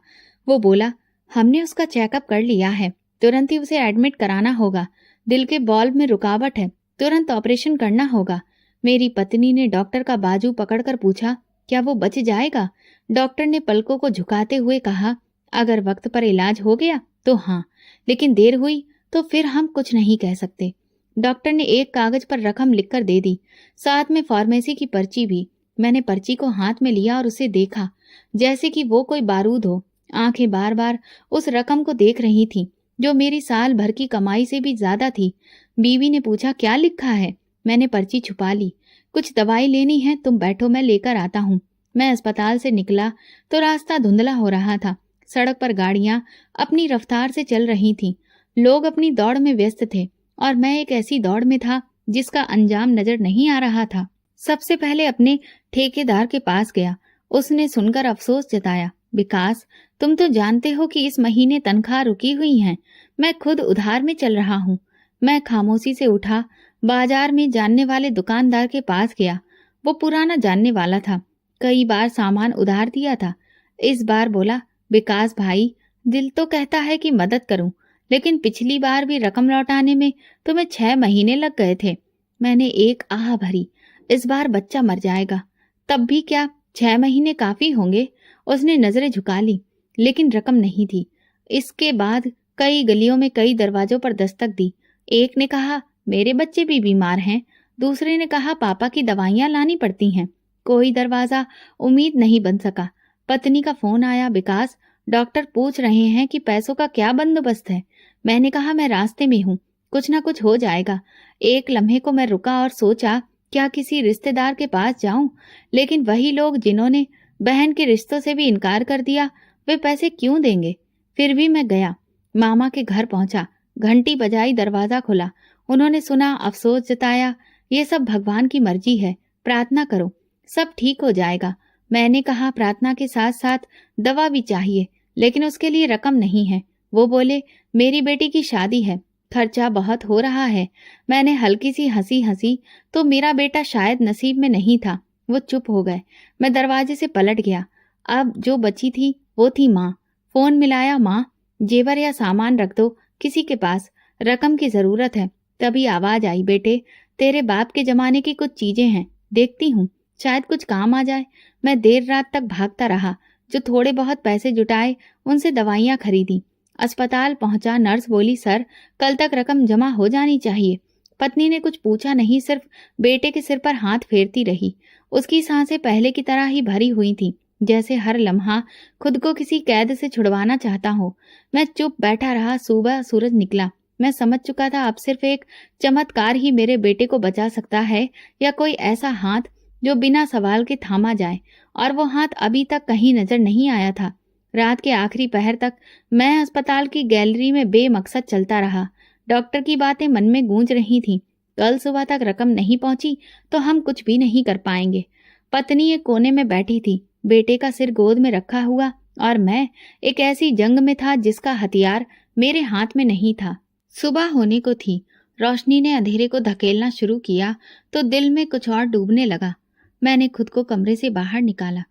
वो बोला, हमने उसका चेकअप कर लिया है, तुरंत ही उसे एडमिट कराना होगा। दिल के बॉल्व में रुकावट है, तुरंत ऑपरेशन करना होगा। मेरी पत्नी ने डॉक्टर का बाजू पकड़कर पूछा, क्या वो बच जाएगा? डॉक्टर ने पलकों को झुकाते हुए कहा, अगर वक्त पर इलाज हो गया तो हाँ, लेकिन देर हुई तो फिर हम कुछ नहीं कह सकते। डॉक्टर ने एक कागज पर रकम लिखकर दे दी, साथ में फार्मेसी की पर्ची भी। मैंने पर्ची को हाथ में लिया और उसे देखा, जैसे कि वो कोई बारूद हो। आंखें बार बार उस रकम को देख रही थीं, जो मेरी साल भर की कमाई से भी ज्यादा थी। बीवी ने पूछा, क्या लिखा है? मैंने पर्ची छुपा ली। कुछ दवाई लेनी है, तुम बैठो, मैं लेकर आता हूँ। मैं अस्पताल से निकला तो रास्ता धुंधला हो रहा था। सड़क पर गाड़ियां अपनी रफ्तार से चल रही थीं। लोग अपनी दौड़ में व्यस्त थे और मैं एक ऐसी दौड़ में था जिसका अंजाम नजर नहीं आ रहा था। सबसे पहले अपने ठेकेदार के पास गया। उसने सुनकर अफसोस जताया, विकास, तुम तो जानते हो कि इस महीने तनख्वाह रुकी हुई है। मैं खुद उधार में चल रहा हूँ। मैं खामोशी से उठा, बाजार में जानने वाले दुकानदार के पास गया। वो पुराना जानने वाला था, कई बार सामान उधार दिया था। इस बार बोला, विकास भाई, दिल तो कहता है कि मदद करूं, लेकिन पिछली बार भी रकम लौटाने में तुम्हें 6 महीने लग गए थे। मैंने एक आह भरी, इस बार बच्चा मर जाएगा। तब भी क्या 6 महीने काफी होंगे? उसने नजरें झुका ली, लेकिन रकम नहीं थी। इसके बाद कई गलियों में कई दरवाजों पर दस्तक दी। एक ने कहा, मेरे बच्चे भी बीमार हैं। दूसरे ने कहा, पापा की दवाइयां लानी पड़ती हैं। कोई दरवाजा उम्मीद नहीं बन सका। पत्नी का फोन आया, विकास, डॉक्टर पूछ रहे हैं कि पैसों का क्या बंदोबस्त है। मैंने कहा, मैं रास्ते में हूँ, कुछ ना कुछ हो जाएगा। एक लम्हे को मैं रुका और सोचा, क्या किसी रिश्तेदार के पास जाऊं? लेकिन वही लोग जिन्होंने बहन के रिश्तों से भी इनकार कर दिया, वे पैसे क्यों देंगे? फिर भी मैं गया। मामा के घर पहुंचा, घंटी बजाई, दरवाजा खुला। उन्होंने सुना, अफसोस जताया, ये सब भगवान की मर्जी है, प्रार्थना करो, सब ठीक हो जाएगा। मैंने कहा, प्रार्थना के साथ साथ दवा भी चाहिए, लेकिन उसके लिए रकम नहीं है। वो बोले, मेरी बेटी की शादी है, खर्चा बहुत हो रहा है। मैंने हल्की सी हंसी हंसी तो मेरा बेटा शायद नसीब में नहीं था। वो चुप हो गए। मैं दरवाजे से पलट गया। अब जो बची थी वो थी माँ। फोन मिलाया, माँ, जेवर या सामान रख दो किसी के पास, रकम की जरूरत है। तभी आवाज आई, बेटे, तेरे बाप के जमाने की कुछ चीजें हैं, देखती हूँ, शायद कुछ काम आ जाए। मैं देर रात तक भागता रहा। जो थोड़े बहुत पैसे जुटाए उनसे दवाइयाँ खरीदी अस्पताल पहुंचा, नर्स बोली, सर कल तक रकम जमा हो जानी चाहिए। पत्नी ने कुछ पूछा नहीं, सिर्फ बेटे के सिर पर हाथ फेरती रही। उसकी सांसें पहले की तरह ही भरी हुई थी, जैसे हर लम्हा खुद को किसी कैद से छुड़वाना चाहता हो। मैं चुप बैठा रहा। सुबह सूरज निकला। मैं समझ चुका था अब सिर्फ एक चमत्कार ही मेरे बेटे को बचा सकता है, या कोई ऐसा हाथ जो बिना सवाल के थामा जाए। और वो हाथ अभी तक कहीं नजर नहीं आया था। रात के आखिरी पहर तक मैं अस्पताल की गैलरी में बेमकसद चलता रहा। डॉक्टर की बातें मन में गूंज रही थीं। कल सुबह तक रकम नहीं पहुंची तो हम कुछ भी नहीं कर पाएंगे। पत्नी एक कोने में बैठी थी, बेटे का सिर गोद में रखा हुआ, और मैं एक ऐसी जंग में था जिसका हथियार मेरे हाथ में नहीं था। सुबह होने को थी। रोशनी ने अंधेरे को धकेलना शुरू किया तो दिल में कुछ और डूबने लगा। मैंने खुद को कमरे से बाहर निकाला,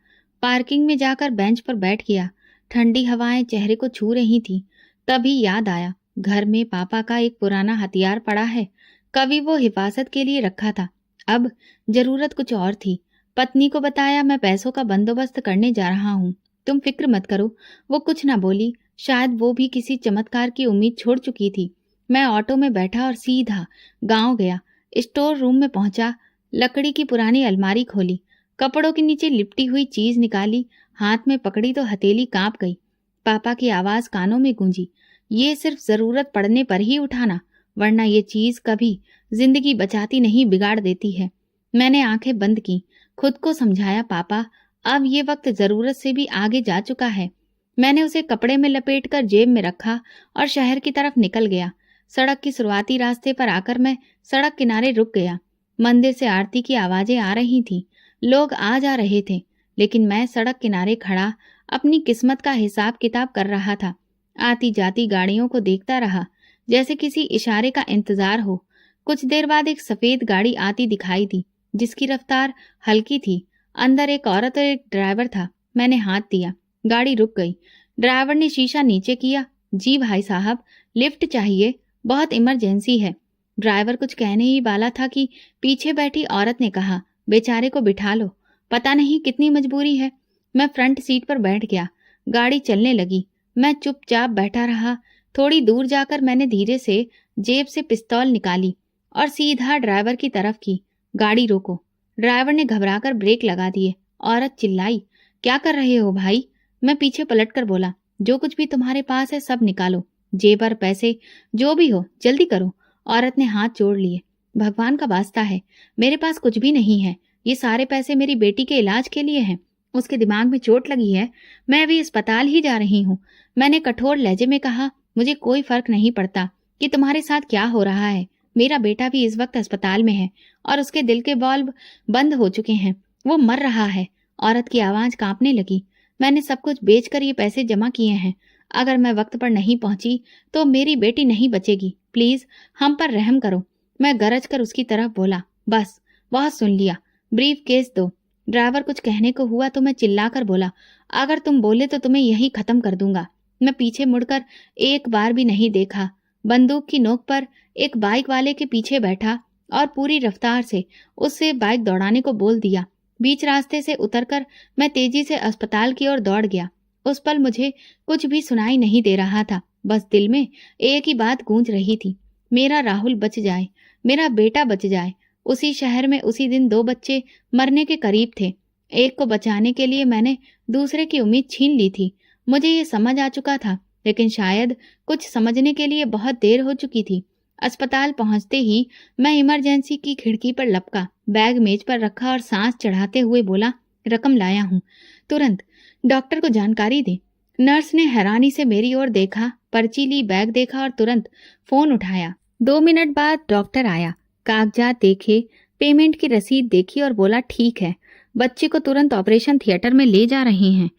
पार्किंग में जाकर बेंच पर बैठ गया। ठंडी हवाएं चेहरे को छू रही थी। तभी याद आया, घर में पापा का एक पुराना हथियार पड़ा है। कभी वो हिफाजत के लिए रखा था, अब जरूरत कुछ और थी। पत्नी को बताया, मैं पैसों का बंदोबस्त करने जा रहा हूँ, तुम फिक्र मत करो। वो कुछ न बोली। शायद वो भी किसी चमत्कार की उम्मीद छोड़ चुकी थी। मैं ऑटो में बैठा और सीधा गांव गया। स्टोर रूम में पहुंचा, लकड़ी की पुरानी अलमारी खोली, कपड़ों के नीचे लिपटी हुई चीज निकाली, हाथ में पकड़ी तो हथेली कांप गई। पापा की आवाज कानों में गूंजी, ये सिर्फ जरूरत पड़ने पर ही उठाना, वरना ये चीज कभी जिंदगी बचाती नहीं, बिगाड़ देती है। मैंने आंखें बंद की, खुद को समझाया, पापा अब ये वक्त जरूरत से भी आगे जा चुका है। मैंने उसे कपड़े में लपेटकर जेब में रखा और शहर की तरफ निकल गया। सड़क की शुरुआती रास्ते पर आकर मैं सड़क किनारे रुक गया। मंदिर से आरती की आवाजें आ रही थीं, लोग आ जा रहे थे, लेकिन मैं सड़क किनारे खड़ा अपनी किस्मत का हिसाब किताब कर रहा था। आती जाती गाड़ियों को देखता रहा, जैसे किसी इशारे का इंतजार हो। कुछ देर बाद एक सफेद गाड़ी आती दिखाई दी, जिसकी रफ्तार हल्की थी। अंदर एक औरत और एक ड्राइवर था। मैंने हाथ दिया, गाड़ी रुक गई। ड्राइवर ने शीशा नीचे किया। जी भाई साहब, लिफ्ट चाहिए, बहुत इमरजेंसी है। ड्राइवर कुछ कहने ही वाला था कि पीछे बैठी औरत ने कहा, बेचारे को बिठा लो, पता नहीं कितनी मजबूरी है। मैं फ्रंट सीट पर बैठ गया। गाड़ी चलने लगी। मैं चुपचाप बैठा रहा। थोड़ी दूर जाकर मैंने धीरे से जेब से पिस्तौल निकाली और सीधा ड्राइवर की तरफ की। गाड़ी रोको। ड्राइवर ने घबराकर ब्रेक लगा दिए। औरत चिल्लाई, क्या कर रहे हो भाई? मैं पीछे पलटकर बोला, जो कुछ भी तुम्हारे पास है सब निकालो, जेबर, पैसे, जो भी हो, जल्दी करो। औरत ने हाथ जोड़ लिए। भगवान का वास्ता है, मेरे पास कुछ भी नहीं है। ये सारे पैसे मेरी बेटी के इलाज के लिए हैं। उसके दिमाग में चोट लगी है, मैं अभी अस्पताल ही जा रही हूँ। मैंने कठोर लहजे में कहा, मुझे कोई फर्क नहीं पड़ता कि तुम्हारे साथ क्या हो रहा है। मेरा बेटा भी इस वक्त अस्पताल में है और उसके दिल के बल्ब बंद हो चुके हैं, वो मर रहा है। औरत की आवाज कांपने लगी। मैंने सब कुछ बेचकर ये पैसे जमा किए हैं। अगर मैं वक्त पर नहीं पहुंची तो मेरी बेटी नहीं बचेगी। प्लीज हम पर रहम करो। मैं गरज कर उसकी तरफ बोला, बस बहुत सुन लिया, ब्रीफ केस दो। ड्राइवर कुछ कहने को हुआ तो मैं चिल्लाकर बोला, अगर तुम बोले तो तुम्हें यही खत्म कर दूंगा। मैं पीछे मुड़कर एक बार भी नहीं देखा। बंदूक की नोक पर एक बाइक वाले के पीछे बैठा और पूरी रफ्तार से उससे बाइक दौड़ाने को बोल दिया। बीच रास्ते से उतरकर मैं तेजी से अस्पताल की ओर दौड़ गया। उस पल मुझे कुछ भी सुनाई नहीं दे रहा था, बस दिल में एक ही बात गूंज रही थी, मेरा राहुल बच जाए, मेरा बेटा बच जाए। उसी शहर में उसी दिन 2 बच्चे मरने के करीब थे। एक को बचाने के लिए मैंने दूसरे की उम्मीद छीन ली थी। मुझे ये समझ आ चुका था, लेकिन शायद कुछ समझने के लिए बहुत देर हो चुकी थी। अस्पताल पहुंचते ही मैं इमरजेंसी की खिड़की पर लपका, बैग मेज पर रखा और सांस चढ़ाते हुए बोला, रकम लाया हूँ, तुरंत डॉक्टर को जानकारी दे। नर्स ने हैरानी से मेरी ओर देखा, पर्ची ली, बैग देखा और तुरंत फोन उठाया। 2 मिनट बाद डॉक्टर आया, कागजात देखे, पेमेंट की रसीद देखी और बोला, ठीक है, बच्चे को तुरंत ऑपरेशन थिएटर में ले जा रहे हैं।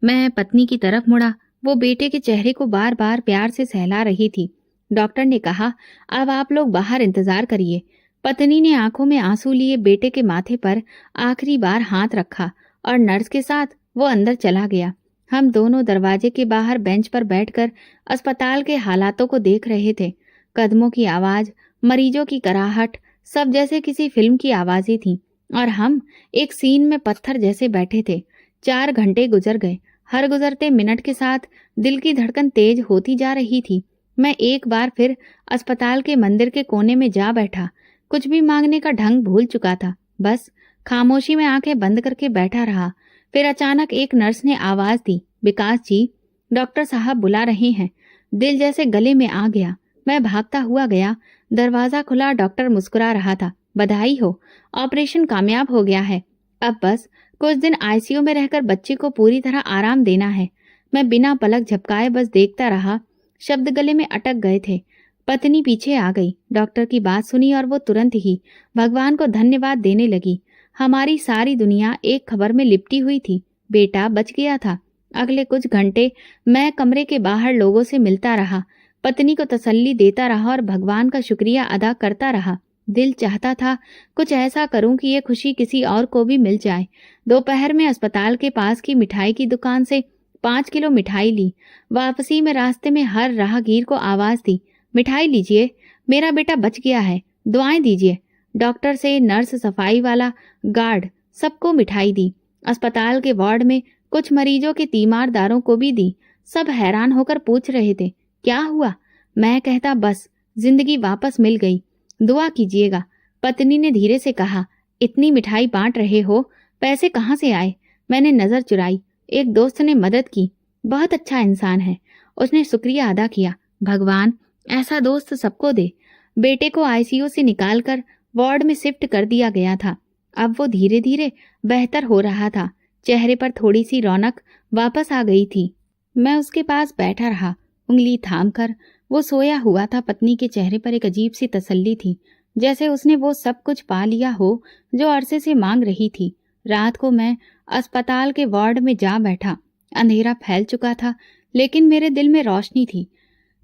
मैं पत्नी की तरफ मुड़ा, वो बेटे के चेहरे को बार बार प्यार से सहला रही थी। डॉक्टर ने कहा, अब आप लोग बाहर इंतजार करिए। पत्नी ने आंखों में आंसू लिए बेटे के माथे पर आखिरी बार हाथ रखा और नर्स के साथ वो अंदर चला गया। हम दोनों दरवाजे के बाहर बेंच पर बैठकर अस्पताल के हालातों को देख रहे थे। कदमों की आवाज, मरीजों की कराहट, सब जैसे किसी फिल्म की आवाजें थीं और हम एक सीन में पत्थर जैसे बैठे थे। 4 घंटे गुजर गए। हर गुजरते मिनट के साथ दिल की धड़कन तेज होती जा रही थी। मैं एक बार फिर अस्पताल के मंदिर के कोने में जा बैठा। कुछ भी मांगने का ढंग भूल चुका था। बस खामोशी में आंखें बंद करके बैठा रहा। फिर अचानक एक नर्स ने आवाज दी, विकास जी, डॉक्टर साहब बुला रहे हैं। दिल जैसे गले में आ गया। मैं भागता हुआ गया। दरवाजा खुला, डॉक्टर मुस्कुरा रहा था। बधाई हो, ऑपरेशन कामयाब हो गया है। अब बस कुछ दिन आईसीयू में रहकर बच्चे को पूरी तरह आराम देना है। मैं बिना पलक झपकाए बस देखता रहा। शब्द गले में अटक गए थे। पत्नी पीछे आ गई, डॉक्टर की बात सुनी और वो तुरंत ही भगवान को धन्यवाद देने लगी। हमारी सारी दुनिया एक खबर में लिपटी हुई थी, बेटा बच गया था। अगले कुछ घंटे मैं कमरे के बाहर लोगों से मिलता रहा, पत्नी को तसल्ली देता रहा और भगवान का शुक्रिया अदा करता रहा। दिल चाहता था कुछ ऐसा करूं कि ये खुशी किसी और को भी मिल जाए। दोपहर में अस्पताल के पास की मिठाई की दुकान से 5 किलो मिठाई ली। वापसी में रास्ते में हर राहगीर को आवाज दी, मिठाई लीजिए, मेरा बेटा बच गया है, दुआएं दीजिए। डॉक्टर से नर्स, सफाई वाला, गार्ड, सबको मिठाई दी। अस्पताल के वार्ड में कुछ मरीजों के तीमारदारों को भी दी। सब हैरान होकर पूछ रहे थे, क्या हुआ? मैं कहता, बस जिंदगी वापस मिल गई, दुआ कीजिएगा। पत्नी ने धीरे से कहा, इतनी मिठाई बांट रहे हो, पैसे कहाँ से आए? मैंने नजर चुराई। एक दोस्त ने मदद की, बहुत अच्छा इंसान है। उसने शुक्रिया अदा किया। भगवान ऐसा दोस्त सबको दे। बेटे को आईसीयू से निकालकर वार्ड में शिफ्ट कर दिया गया था। अब वो धीरे धीरे बेहतर हो रहा था। चेहरे पर थोड़ी सी रौनक वापस आ गई थी। मैं उसके पास बैठा रहा, उंगली थाम कर। वो सोया हुआ था। पत्नी के चेहरे पर एक अजीब सी तसल्ली थी, जैसे उसने वो सब कुछ पा लिया हो जो अरसे से मांग रही थी। रात को मैं अस्पताल के वार्ड में जा बैठा। अंधेरा फैल चुका था, लेकिन मेरे दिल में रोशनी थी।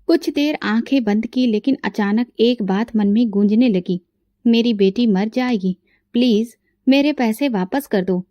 कुछ देर आंखें बंद की, लेकिन अचानक एक बात मन में गूंजने लगी, मेरी बेटी मर जाएगी, प्लीज मेरे पैसे वापस कर दो।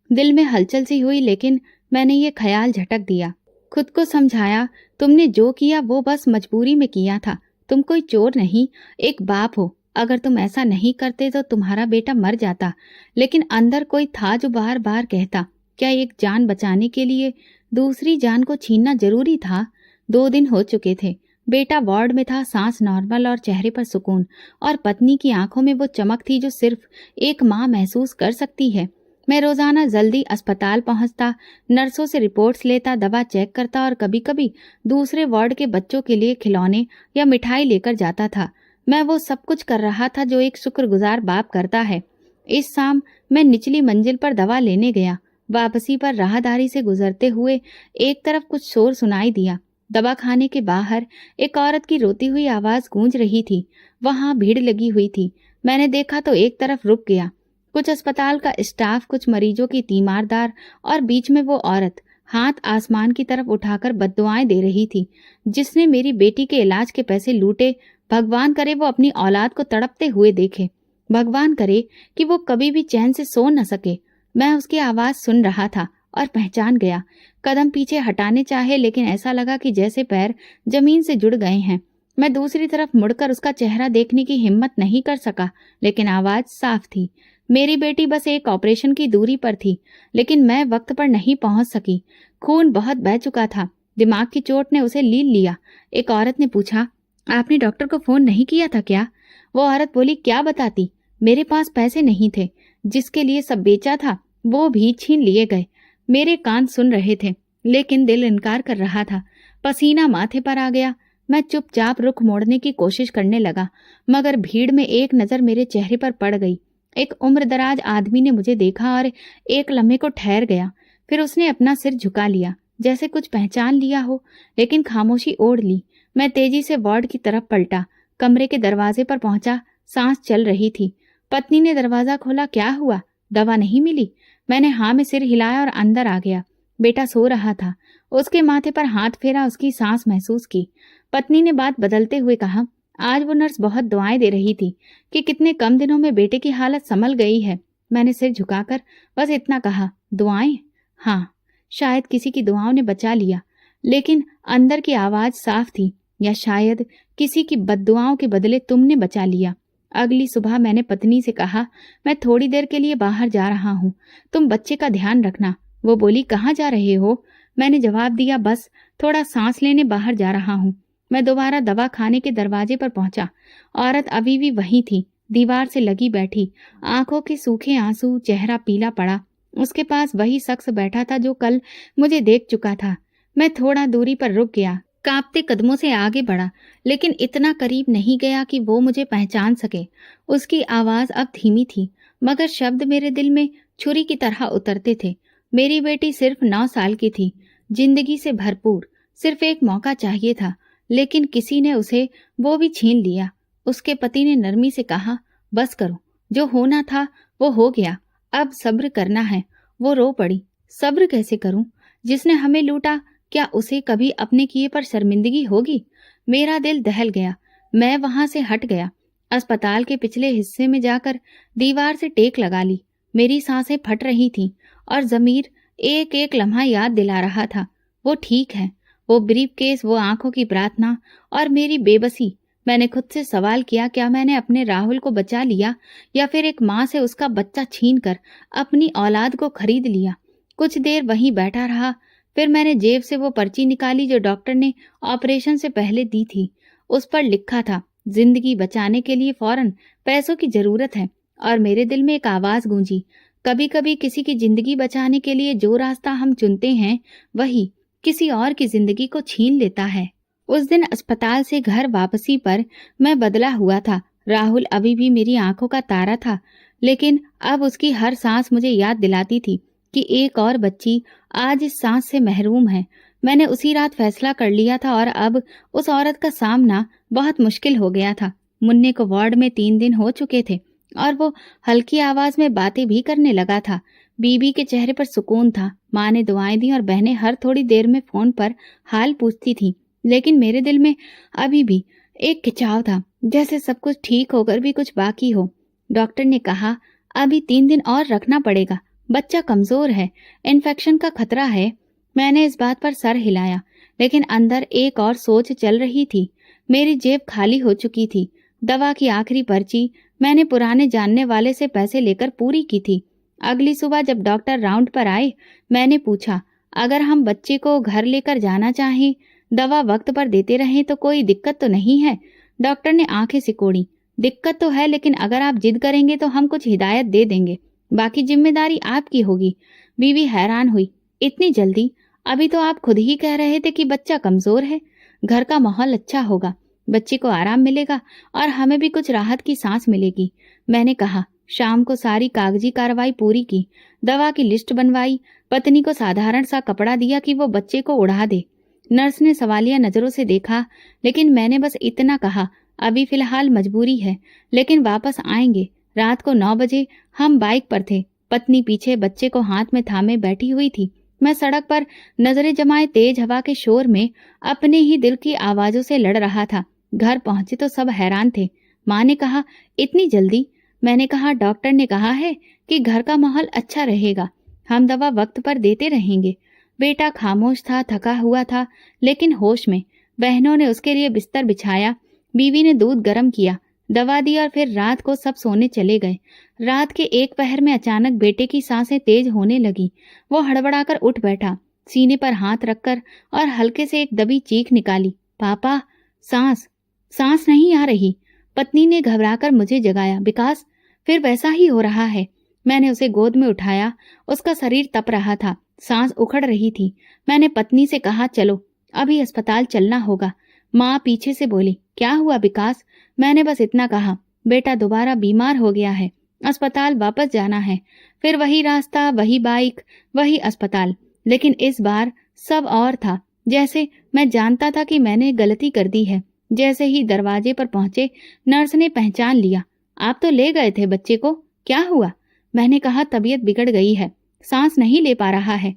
दिल में हलचल सी हुई, लेकिन मैंने ये ख्याल झटक दिया। खुद को समझाया, तुमने जो किया वो बस मजबूरी में किया था। तुम कोई चोर नहीं, एक बाप हो। अगर तुम ऐसा नहीं करते तो तुम्हारा बेटा मर जाता। लेकिन अंदर कोई था जो बार बार कहता, क्या एक जान बचाने के लिए दूसरी जान को छीनना जरूरी था? 2 दिन हो चुके थे। बेटा वार्ड में था, सांस नॉर्मल और चेहरे पर सुकून, और पत्नी की आंखों में वो चमक थी जो सिर्फ एक माँ महसूस कर सकती है। मैं रोजाना जल्दी अस्पताल पहुंचता, नर्सों से रिपोर्ट्स लेता, दवा चेक करता और कभी कभी दूसरे वार्ड के बच्चों के लिए खिलौने या मिठाई लेकर जाता था। मैं वो सब कुछ कर रहा था जो एक शुक्रगुजार बाप करता है। इस शाम मैं निचली मंजिल पर दवा लेने गया। वापसी पर राहदारी से गुजरते हुए एक तरफ कुछ शोर सुनाई दिया। दवा खाने के बाहर एक औरत की रोती हुई आवाज गूंज रही थी। वहां भीड़ लगी हुई थी। मैंने देखा तो एक तरफ रुक गया। कुछ अस्पताल का स्टाफ, कुछ मरीजों की तीमारदार, और बीच में वो औरत हाथ आसमान की तरफ उठाकर बद्दुआएं दे रही थी। जिसने मेरी बेटी के इलाज के पैसे लूटे, भगवान करे वो अपनी औलाद को तड़पते हुए देखे। भगवान करे कि वो कभी भी चैन से सो न सके। मैं उसकी आवाज सुन रहा था और पहचान गया। कदम पीछे हटाने चाहे, लेकिन ऐसा लगा कि जैसे पैर जमीन से जुड़ गए हैं। मैं दूसरी तरफ मुड़कर उसका चेहरा देखने की हिम्मत नहीं कर सका, लेकिन आवाज साफ थी। मेरी बेटी बस एक ऑपरेशन की दूरी पर थी, लेकिन मैं वक्त पर नहीं पहुंच सकी। खून बहुत बह चुका था। दिमाग की चोट ने उसे लील लिया। एक औरत ने पूछा, आपने डॉक्टर को फोन नहीं किया था क्या? वो औरत बोली, क्या बताती, मेरे पास पैसे नहीं थे। जिसके लिए सब बेचा था वो भी छीन लिए गए। मेरे कान सुन रहे थे, लेकिन दिल इनकार कर रहा था। पसीना माथे पर आ गया। मैं चुपचाप रुख मोड़ने की कोशिश करने लगा, मगर भीड़ में एक नजर मेरे चेहरे पर पड़ गई। एक उम्रदराज आदमी ने मुझे देखा और एक लम्हे को ठहर गया। फिर उसने अपना सिर झुका लिया, जैसे कुछ पहचान लिया हो, लेकिन खामोशी ओढ़ ली। मैं तेजी से वार्ड की तरफ पलटा। कमरे के दरवाजे पर पहुंचा। सांस चल रही थी। पत्नी ने दरवाजा खोला, क्या हुआ, दवा नहीं मिली? मैंने हाँ में सिर हिलाया और अंदर आ गया। बेटा सो रहा था। उसके माथे पर हाथ फेरा, उसकी सांस महसूस की। पत्नी ने बात बदलते हुए कहा, आज वो नर्स बहुत दुआएं दे रही थी कि कितने कम दिनों में बेटे की हालत संभल गई है। मैंने सिर झुकाकर बस इतना कहा, दुआएं? हाँ, शायद किसी की दुआओं ने बचा लिया। लेकिन अंदर की आवाज साफ थी, या शायद किसी की बद्दुआओं के बदले तुमने बचा लिया। अगली सुबह मैंने पत्नी से कहा, मैं थोड़ी देर के लिए बाहर जा रहा हूँ, तुम बच्चे का ध्यान रखना। वो बोली, कहाँ जा रहे हो? मैंने जवाब दिया, बस थोड़ा सांस लेने बाहर जा रहा हूँ। मैं दोबारा दवा खाने के दरवाजे पर पहुंचा। औरत अभी भी वही थी, दीवार से लगी बैठी, आंखों के सूखे आंसू, चेहरा पीला पड़ा। उसके पास वही शख्स बैठा था जो कल मुझे देख चुका था। मैं थोड़ा दूरी पर रुक गया, कांपते कदमों से आगे बढ़ा, लेकिन इतना करीब नहीं गया कि वो मुझे पहचान सके। उसकी आवाज अब धीमी थी, मगर शब्द मेरे दिल में छुरी की तरह उतरते थे। मेरी बेटी सिर्फ 9 साल की थी, जिंदगी से भरपूर, सिर्फ एक मौका चाहिए था, लेकिन किसी ने उसे वो भी छीन लिया। उसके पति ने नरमी से कहा, बस करो, जो होना था वो हो गया, अब सब्र करना है। वो रो पड़ी, सब्र कैसे करूं? जिसने हमें लूटा, क्या उसे कभी अपने किए पर शर्मिंदगी होगी? मेरा दिल दहल गया। मैं वहां से हट गया। अस्पताल के पिछले हिस्से में जाकर दीवार से टेक लगा ली। मेरी सांसें फट रही थीं और जमीर एक एक लम्हा याद दिला रहा था, वो ठीक है। वो ब्रीफ केस, वो आंखों की प्रार्थना और मेरी बेबसी। मैंने खुद से सवाल किया, क्या मैंने अपने राहुल को बचा लिया या फिर एक माँ से उसका बच्चा छीनकर अपनी औलाद को खरीद लिया? कुछ देर वहीं बैठा रहा, फिर मैंने जेब से वो पर्ची निकाली जो डॉक्टर ने ऑपरेशन से पहले दी थी। उस पर लिखा था, जिंदगी बचाने के लिए फौरन पैसों की जरूरत है। और मेरे दिल में एक आवाज गूंजी, कभी कभी किसी की जिंदगी बचाने के लिए जो रास्ता हम चुनते हैं, वही किसी और की जिंदगी को छीन लेता है। उस दिन अस्पताल से घर वापसी पर मैं बदला हुआ था। राहुल अभी भी मेरी आंखों का तारा था, लेकिन अब उसकी हर सांस मुझे याद दिलाती थी कि एक और बच्ची आज इस सांस से महरूम है। मैंने उसी रात फैसला कर लिया था और अब उस औरत का सामना बहुत मुश्किल हो गया था। मुन्ने को वार्ड में 3 दिन हो चुके थे और वो हल्की आवाज में बातें भी करने लगा था। बीबी के चेहरे पर सुकून था। माँ ने दुआएं दी और बहनें हर थोड़ी देर में फोन पर हाल पूछती थीं। लेकिन मेरे दिल में अभी भी एक खिंचाव था, जैसे सब कुछ ठीक होकर भी कुछ बाकी हो। डॉक्टर ने कहा, अभी 3 दिन और रखना पड़ेगा, बच्चा कमजोर है, इन्फेक्शन का खतरा है। मैंने इस बात पर सर हिलाया, लेकिन अंदर एक और सोच चल रही थी। मेरी जेब खाली हो चुकी थी। दवा की आखिरी पर्ची मैंने पुराने जानने वाले से पैसे लेकर पूरी की थी। अगली सुबह जब डॉक्टर राउंड पर आए, मैंने पूछा, अगर हम बच्चे को घर लेकर जाना चाहें, दवा वक्त पर देते रहें तो कोई दिक्कत तो नहीं है? डॉक्टर ने आंखें सिकोड़ी, दिक्कत तो है, लेकिन अगर आप जिद करेंगे तो हम कुछ हिदायत दे देंगे, बाकी जिम्मेदारी आपकी होगी। बीवी हैरान हुई, इतनी जल्दी? अभी तो आप खुद ही कह रहे थे कि बच्चा कमजोर है। घर का माहौल अच्छा होगा, बच्चे को आराम मिलेगा और हमें भी कुछ राहत की सांस मिलेगी। मैंने कहा। शाम को सारी कागजी कार्रवाई पूरी की, दवा की लिस्ट बनवाई, पत्नी को साधारण सा कपड़ा दिया कि वो बच्चे को उड़ा दे। नर्स ने सवालिया नजरों से देखा, लेकिन मैंने बस इतना कहा, अभी फिलहाल मजबूरी है, लेकिन वापस आएंगे। रात को 9 बजे हम बाइक पर थे। पत्नी पीछे बच्चे को हाथ में थामे बैठी हुई थी। मैं सड़क पर नजरें जमाए तेज हवा के शोर में अपने ही दिल की आवाजों से लड़ रहा था। घर पहुंचे तो सब हैरान थे। माँ ने कहा, इतनी जल्दी? मैंने कहा, डॉक्टर ने कहा है कि घर का माहौल अच्छा रहेगा, हम दवा वक्त पर देते रहेंगे। बेटा खामोश था, थका हुआ था, लेकिन होश में। बहनों ने उसके लिए बिस्तर बिछाया, बीवी ने दूध गर्म किया, दवा दी और फिर रात को सब सोने चले गए। रात के एक पहर में अचानक बेटे की सांसें तेज होने लगी। वो हड़बड़ाकर उठ बैठा, सीने पर हाथ रखकर, और हल्के से एक दबी चीख निकाली, पापा, सांस सांस नहीं आ रही। पत्नी ने घबराकर मुझे जगाया, विकास, फिर वैसा ही हो रहा है। मैंने उसे गोद में उठाया, उसका शरीर तप रहा था, सांस उखड़ रही थी। मैंने पत्नी से कहा, चलो अभी अस्पताल चलना होगा। माँ पीछे से बोली, क्या हुआ विकास? मैंने बस इतना कहा, बेटा दोबारा बीमार हो गया है, अस्पताल वापस जाना है। फिर वही रास्ता, वही बाइक, वही अस्पताल, लेकिन इस बार सब और था। जैसे मैं जानता था कि मैंने गलती कर दी है। जैसे ही दरवाजे पर पहुंचे, नर्स ने पहचान लिया, आप तो ले गए थे बच्चे को, क्या हुआ? मैंने कहा, तबीयत बिगड़ गई है, सांस नहीं ले पा रहा है।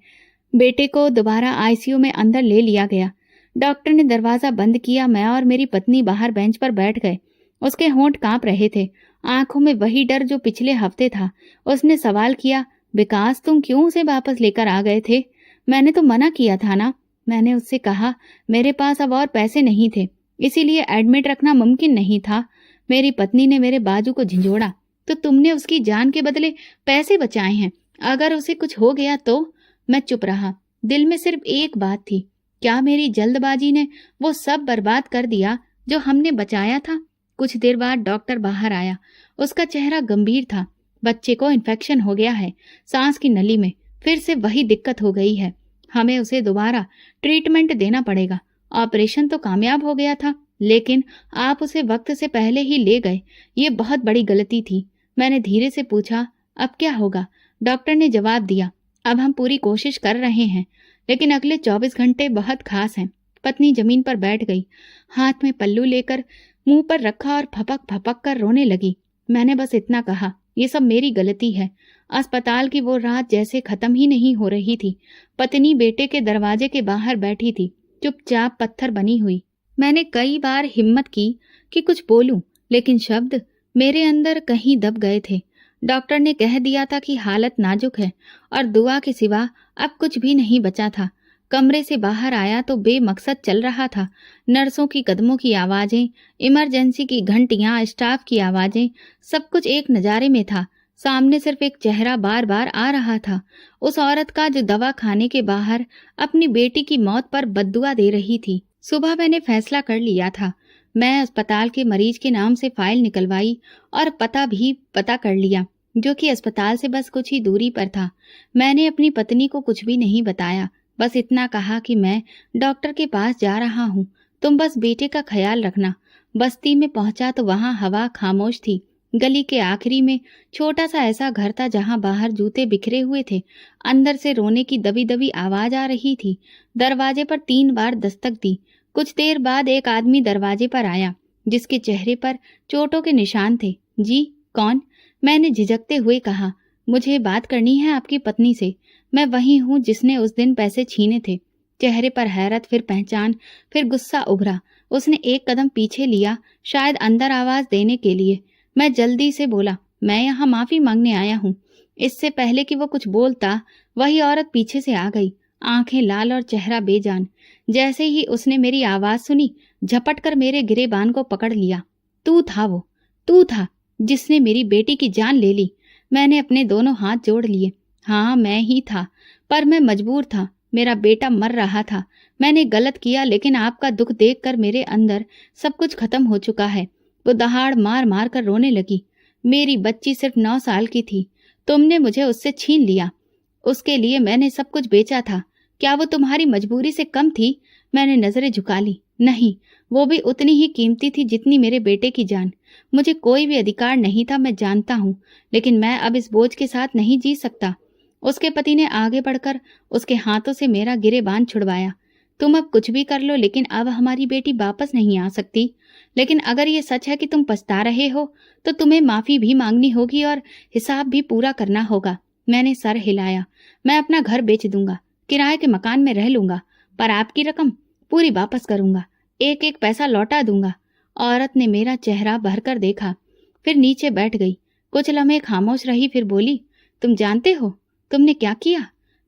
बेटे को दोबारा आईसीयू में अंदर ले लिया गया। डॉक्टर ने दरवाजा बंद किया। मैं और मेरी पत्नी बाहर बेंच पर बैठ गए। उसके होंठ कांप रहे थे, आंखों में वही डर जो पिछले हफ्ते था। उसने सवाल किया, विकास, तुम क्यों उसे वापस लेकर आ गए थे? मैंने तो मना किया था ना। मैंने उससे कहा, मेरे पास अब और पैसे नहीं थे, इसीलिए एडमिट रखना मुमकिन नहीं था। मेरी पत्नी ने मेरे बाजू को झंझोड़ा, तो तुमने उसकी जान के बदले पैसे बचाए हैं, अगर उसे कुछ हो गया तो? मैं चुप रहा। दिल में सिर्फ एक बात थी, क्या मेरी जल्दबाजी ने वो सब बर्बाद कर दिया जो हमने बचाया था? कुछ देर बाद डॉक्टर बाहर आया। उसका चेहरा गंभीर था। बच्चे को इन्फेक्शन हो गया है, सांस की नली में फिर से वही दिक्कत हो गई है। हमें उसे दोबारा ट्रीटमेंट देना पड़ेगा। ऑपरेशन तो कामयाब हो गया था, लेकिन आप उसे वक्त से पहले ही ले गए, ये बहुत बड़ी गलती थी। मैंने धीरे से पूछा, अब क्या होगा? डॉक्टर ने जवाब दिया, अब हम पूरी कोशिश कर रहे हैं, लेकिन अगले 24 घंटे बहुत खास हैं। पत्नी जमीन पर बैठ गई, हाथ में पल्लू लेकर मुंह पर रखा और फपक फपक कर रोने लगी। मैंने बस इतना कहा, ये सब मेरी गलती है। अस्पताल की वो रात जैसे खत्म ही नहीं हो रही थी। पत्नी बेटे के दरवाजे के बाहर बैठी थी, चुपचाप पत्थर बनी हुई। मैंने कई बार हिम्मत की कि कुछ बोलूं, लेकिन शब्द मेरे अंदर कहीं दब गए थे। डॉक्टर ने कह दिया था कि हालत नाजुक है और दुआ के सिवा अब कुछ भी नहीं बचा था। कमरे से बाहर आया तो बेमकसद चल रहा था। नर्सों की कदमों की आवाजें, इमरजेंसी की घंटियां, स्टाफ की आवाजें, सब कुछ एक नज़ारे में था। सामने सिर्फ एक चेहरा बार बार आ रहा था, उस औरत का जो दवा खाने के बाहर अपनी बेटी की मौत पर बद्दुआ दे रही थी। सुबह मैंने फैसला कर लिया था। मैं अस्पताल के मरीज के नाम से फाइल निकलवाई और पता भी पता कर लिया, जो कि अस्पताल से बस कुछ ही दूरी पर था। मैंने अपनी पत्नी को कुछ भी नहीं बताया, बस इतना कहा कि मैं डॉक्टर के पास जा रहा हूँ, तुम बस बेटे का ख्याल रखना। बस्ती में पहुंचा तो वहां हवा खामोश थी। गली के आखिरी में छोटा सा ऐसा घर था जहां बाहर जूते बिखरे हुए थे। अंदर से रोने की दबी दबी आवाज आ रही थी। दरवाजे पर 3 बार दस्तक दी। कुछ देर बाद एक आदमी दरवाजे पर आया, जिसके चेहरे पर चोटों के निशान थे। जी, कौन? मैंने झिझकते हुए कहा, मुझे बात करनी है आपकी पत्नी से। मैं वही हूँ जिसने उस दिन पैसे छीने थे। चेहरे पर हैरत, फिर पहचान, फिर गुस्सा उभरा। उसने एक कदम पीछे लिया, शायद अंदर आवाज देने के लिए। मैं जल्दी से बोला, मैं यहाँ माफी मांगने आया हूँ। इससे पहले कि वो कुछ बोलता, वही औरत पीछे से आ गई, आंखें लाल और चेहरा बेजान। जैसे ही उसने मेरी आवाज सुनी, झपट कर मेरे गिरेबान को पकड़ लिया। तू था वो, तू था जिसने मेरी बेटी की जान ले ली। मैंने अपने दोनों हाथ जोड़ लिए। हाँ, मैं ही था, पर मैं मजबूर था। मेरा बेटा मर रहा था। मैंने गलत किया, लेकिन आपका दुख देखकर मेरे अंदर सब कुछ खत्म हो चुका है। वो दहाड़ मार मार कर रोने लगी। मेरी बच्ची सिर्फ 9 साल की थी। तुमने मुझे उससे छीन लिया। उसके लिए मैंने सब कुछ बेचा था। क्या वो तुम्हारी मजबूरी से कम थी? मैंने नजरें झुका ली। नहीं, वो भी उतनी ही कीमती थी जितनी मेरे बेटे की जान। मुझे कोई भी अधिकार नहीं था, मैं जानता हूँ, लेकिन मैं अब इस बोझ के साथ नहीं जी सकता। उसके पति ने आगे बढ़कर उसके हाथों से मेरा गिरेबान छुड़वाया। तुम अब कुछ भी कर लो, लेकिन अब हमारी बेटी वापस नहीं आ सकती। लेकिन अगर ये सच है कि तुम पछता रहे हो, तो तुम्हें माफी भी मांगनी होगी और हिसाब भी पूरा करना होगा। मैंने सर हिलाया। मैं अपना घर बेच दूंगा, किराए के मकान में रह लूंगा, पर आपकी रकम पूरी वापस करूंगा, एक एक पैसा लौटा दूंगा। औरत ने मेरा चेहरा भरकर देखा, फिर नीचे बैठ गई। कुछ लम्हे खामोश रही, फिर बोली, तुम जानते हो तुमने क्या किया?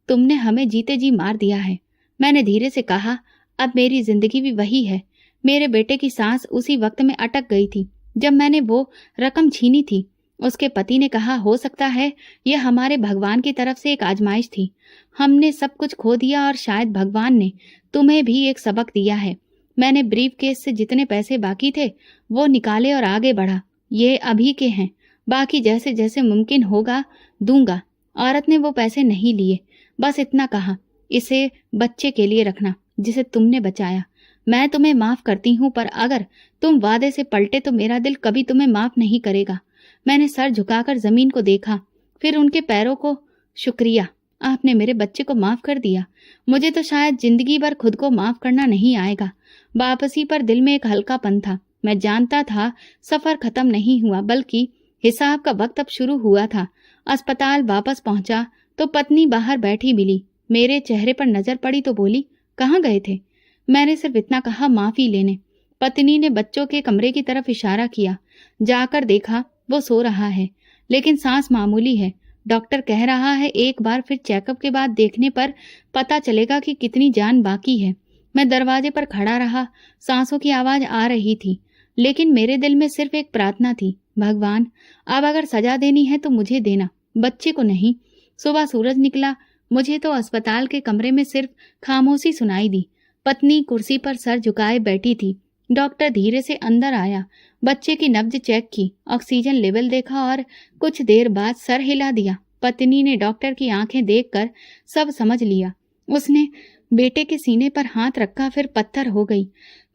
तुमने हमें जीते जी मार दिया है। मैंने धीरे से कहा, अब मेरी जिंदगी भी वही है। मेरे बेटे की सांस उसी वक्त में अटक गई थी जब मैंने वो रकम छीनी थी। उसके पति ने कहा, हो सकता है यह हमारे भगवान की तरफ से एक आजमाइश थी। हमने सब कुछ खो दिया और शायद भगवान ने तुम्हें भी एक सबक दिया है। मैंने ब्रीफ केस से जितने पैसे बाकी थे वो निकाले और आगे बढ़ा। ये अभी के हैं, बाकी जैसे जैसे मुमकिन होगा दूंगा। औरत ने वो पैसे नहीं लिए, बस इतना कहा, इसे बच्चे के लिए रखना जिसे तुमने बचाया। मैं तुम्हें माफ करती हूँ, पर अगर तुम वादे से पलटे तो मेरा दिल कभी तुम्हें माफ नहीं करेगा। मैंने सर झुकाकर जमीन को देखा, फिर उनके पैरों को। शुक्रिया, आपने मेरे बच्चे को माफ कर दिया। मुझे तो शायद जिंदगी भर खुद को माफ करना नहीं आएगा। वापसी पर दिल में एक हल्कापन था। मैं जानता था सफर खत्म नहीं हुआ, बल्कि हिसाब का वक्त अब शुरू हुआ था। अस्पताल वापस पहुंचा तो पत्नी बाहर बैठी मिली। मेरे चेहरे पर नजर पड़ी तो बोली, कहाँ गए थे? मैंने सिर्फ इतना कहा, माफी लेने। पत्नी ने बच्चों के कमरे की तरफ इशारा किया। जाकर देखा, वो सो रहा है, लेकिन सांस मामूली है। डॉक्टर कह रहा है एक बार फिर चेकअप के बाद देखने पर पता चलेगा कि कितनी जान बाकी है। मैं दरवाजे पर खड़ा रहा। सांसों की आवाज आ रही थी, लेकिन मेरे दिल में सिर्फ एक प्रार्थना थी, भगवान, अब अगर सजा देनी है तो मुझे देना, बच्चे को नहीं। सुबह सूरज निकला, मुझे तो अस्पताल के कमरे में सिर्फ खामोशी सुनाई दी। पत्नी कुर्सी पर सर झुकाए बैठी थी। डॉक्टर धीरे से अंदर आया, बच्चे की नब्ज चेक की, ऑक्सीजन लेवल देखा और कुछ देर बाद सर हिला दिया। पत्नी ने डॉक्टर की आंखें देखकर सब समझ लिया। उसने बेटे के सीने पर हाथ रखा, फिर पत्थर हो गई।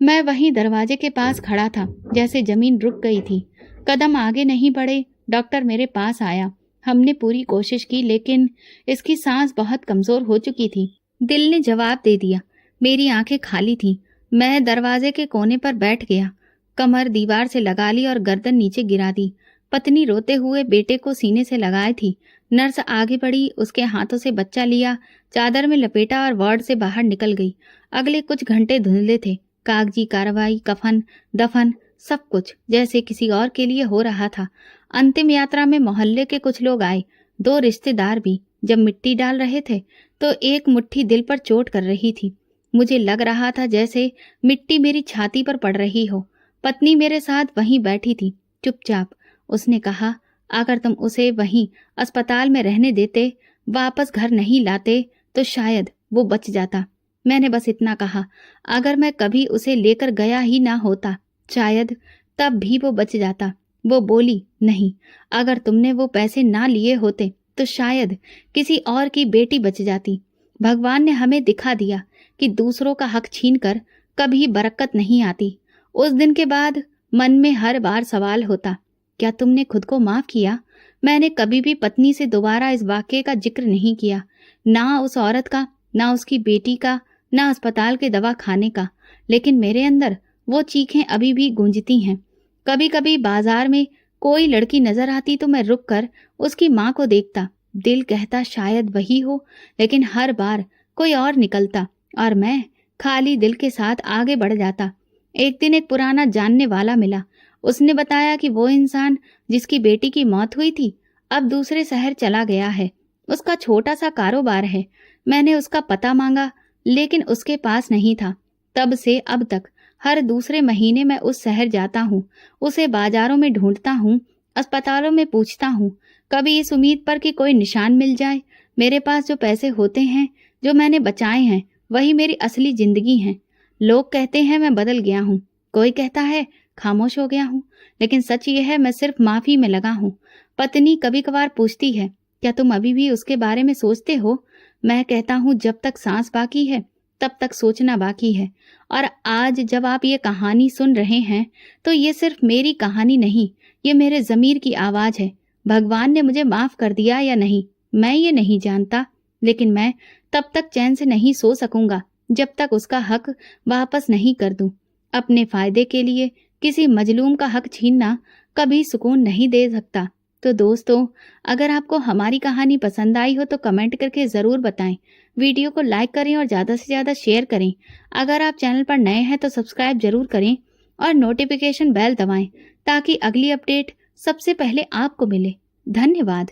मैं वहीं दरवाजे के पास खड़ा था, जैसे जमीन रुक गई थी। कदम आगे नहीं बढ़े। डॉक्टर मेरे पास आया। हमने पूरी कोशिश की, लेकिन इसकी सांस बहुत कमजोर हो चुकी थी। दिल ने जवाब दे दिया। मेरी आंखें खाली थीं। मैं दरवाजे के कोने पर बैठ गया, कमर दीवार से लगा ली और गर्दन नीचे गिरा दी। पत्नी रोते हुए बेटे को सीने से लगाए थी। नर्स आगे बढ़ी, उसके हाथों से बच्चा लिया, चादर में लपेटा और वार्ड से बाहर निकल गई। अगले कुछ घंटे धुंधले थे। कागजी कार्रवाई, कफन, दफन, सब कुछ जैसे किसी और के लिए हो रहा था। अंतिम यात्रा में मोहल्ले के कुछ लोग आए, 2 रिश्तेदार भी। जब मिट्टी डाल रहे थे तो एक मुट्ठी दिल पर चोट कर रही थी। मुझे लग रहा था जैसे मिट्टी मेरी छाती पर पड़ रही हो। पत्नी मेरे साथ वहीं बैठी थी, चुपचाप। उसने कहा, अगर तुम उसे वहीं अस्पताल में रहने देते, वापस घर नहीं लाते, तो शायद वो बच जाता। मैंने बस इतना कहा। अगर मैं कभी उसे लेकर गया ही ना होता, शायद तब भी वो बच जाता। वो बोली, नहीं, अगर तुमने वो पैसे ना लिए होते तो शायद किसी और की बेटी बच जाती। भगवान ने हमें दिखा दिया कि दूसरों का हक छीनकर कभी बरकत नहीं आती। उस दिन के बाद मन में हर बार सवाल होता, क्या तुमने खुद को माफ किया? मैंने कभी भी पत्नी से दोबारा इस वाकये का जिक्र नहीं किया, ना उस औरत का, ना उसकी बेटी का, ना अस्पताल के दवा खाने का। लेकिन मेरे अंदर वो चीखें अभी भी गूंजती हैं। कभी कभी बाजार में कोई लड़की नजर आती तो मैं रुक कर उसकी माँ को देखता। दिल कहता शायद वही हो, लेकिन हर बार कोई और निकलता और मैं खाली दिल के साथ आगे बढ़ जाता। एक दिन एक पुराना जानने वाला मिला। उसने बताया कि वो इंसान जिसकी बेटी की मौत हुई थी, अब दूसरे शहर चला गया है। उसका छोटा सा कारोबार है। मैंने उसका पता मांगा, लेकिन उसके पास नहीं था। तब से अब तक हर दूसरे महीने मैं उस शहर जाता हूँ, उसे बाजारों में ढूंढता हूँ, अस्पतालों में पूछता हूँ, कभी इस उम्मीद पर कि कोई निशान मिल जाए। मेरे पास जो पैसे होते हैं, जो मैंने बचाए हैं, वही मेरी असली जिंदगी है। लोग कहते हैं मैं बदल गया हूँ, कोई कहता है खामोश हो गया हूँ, लेकिन सच ये है मैं सिर्फ माफी में लगा हूँ। पत्नी कभी कभार पूछती है, क्या तुम अभी भी उसके बारे में सोचते हो? मैं कहता हूँ, जब तक सांस बाकी है तब तक सोचना बाकी है। और आज जब आप ये कहानी सुन रहे हैं तो ये सिर्फ मेरी कहानी नहीं, ये मेरे ज़मीर की आवाज़ है। भगवान ने मुझे माफ़ कर दिया या नहीं, मैं ये नहीं जानता, लेकिन मैं तब तक चैन से नहीं सो सकूंगा जब तक उसका हक वापस नहीं कर दूं। अपने फ़ायदे के लिए किसी मजलूम का हक छीनना कभी सुकून नहीं दे सकता। तो दोस्तों, अगर आपको हमारी कहानी पसंद आई हो तो कमेंट करके ज़रूर बताएं। वीडियो को लाइक करें और ज़्यादा से ज़्यादा शेयर करें। अगर आप चैनल पर नए हैं तो सब्सक्राइब जरूर करें और नोटिफिकेशन बेल दबाएं ताकि अगली अपडेट सबसे पहले आपको मिले। धन्यवाद।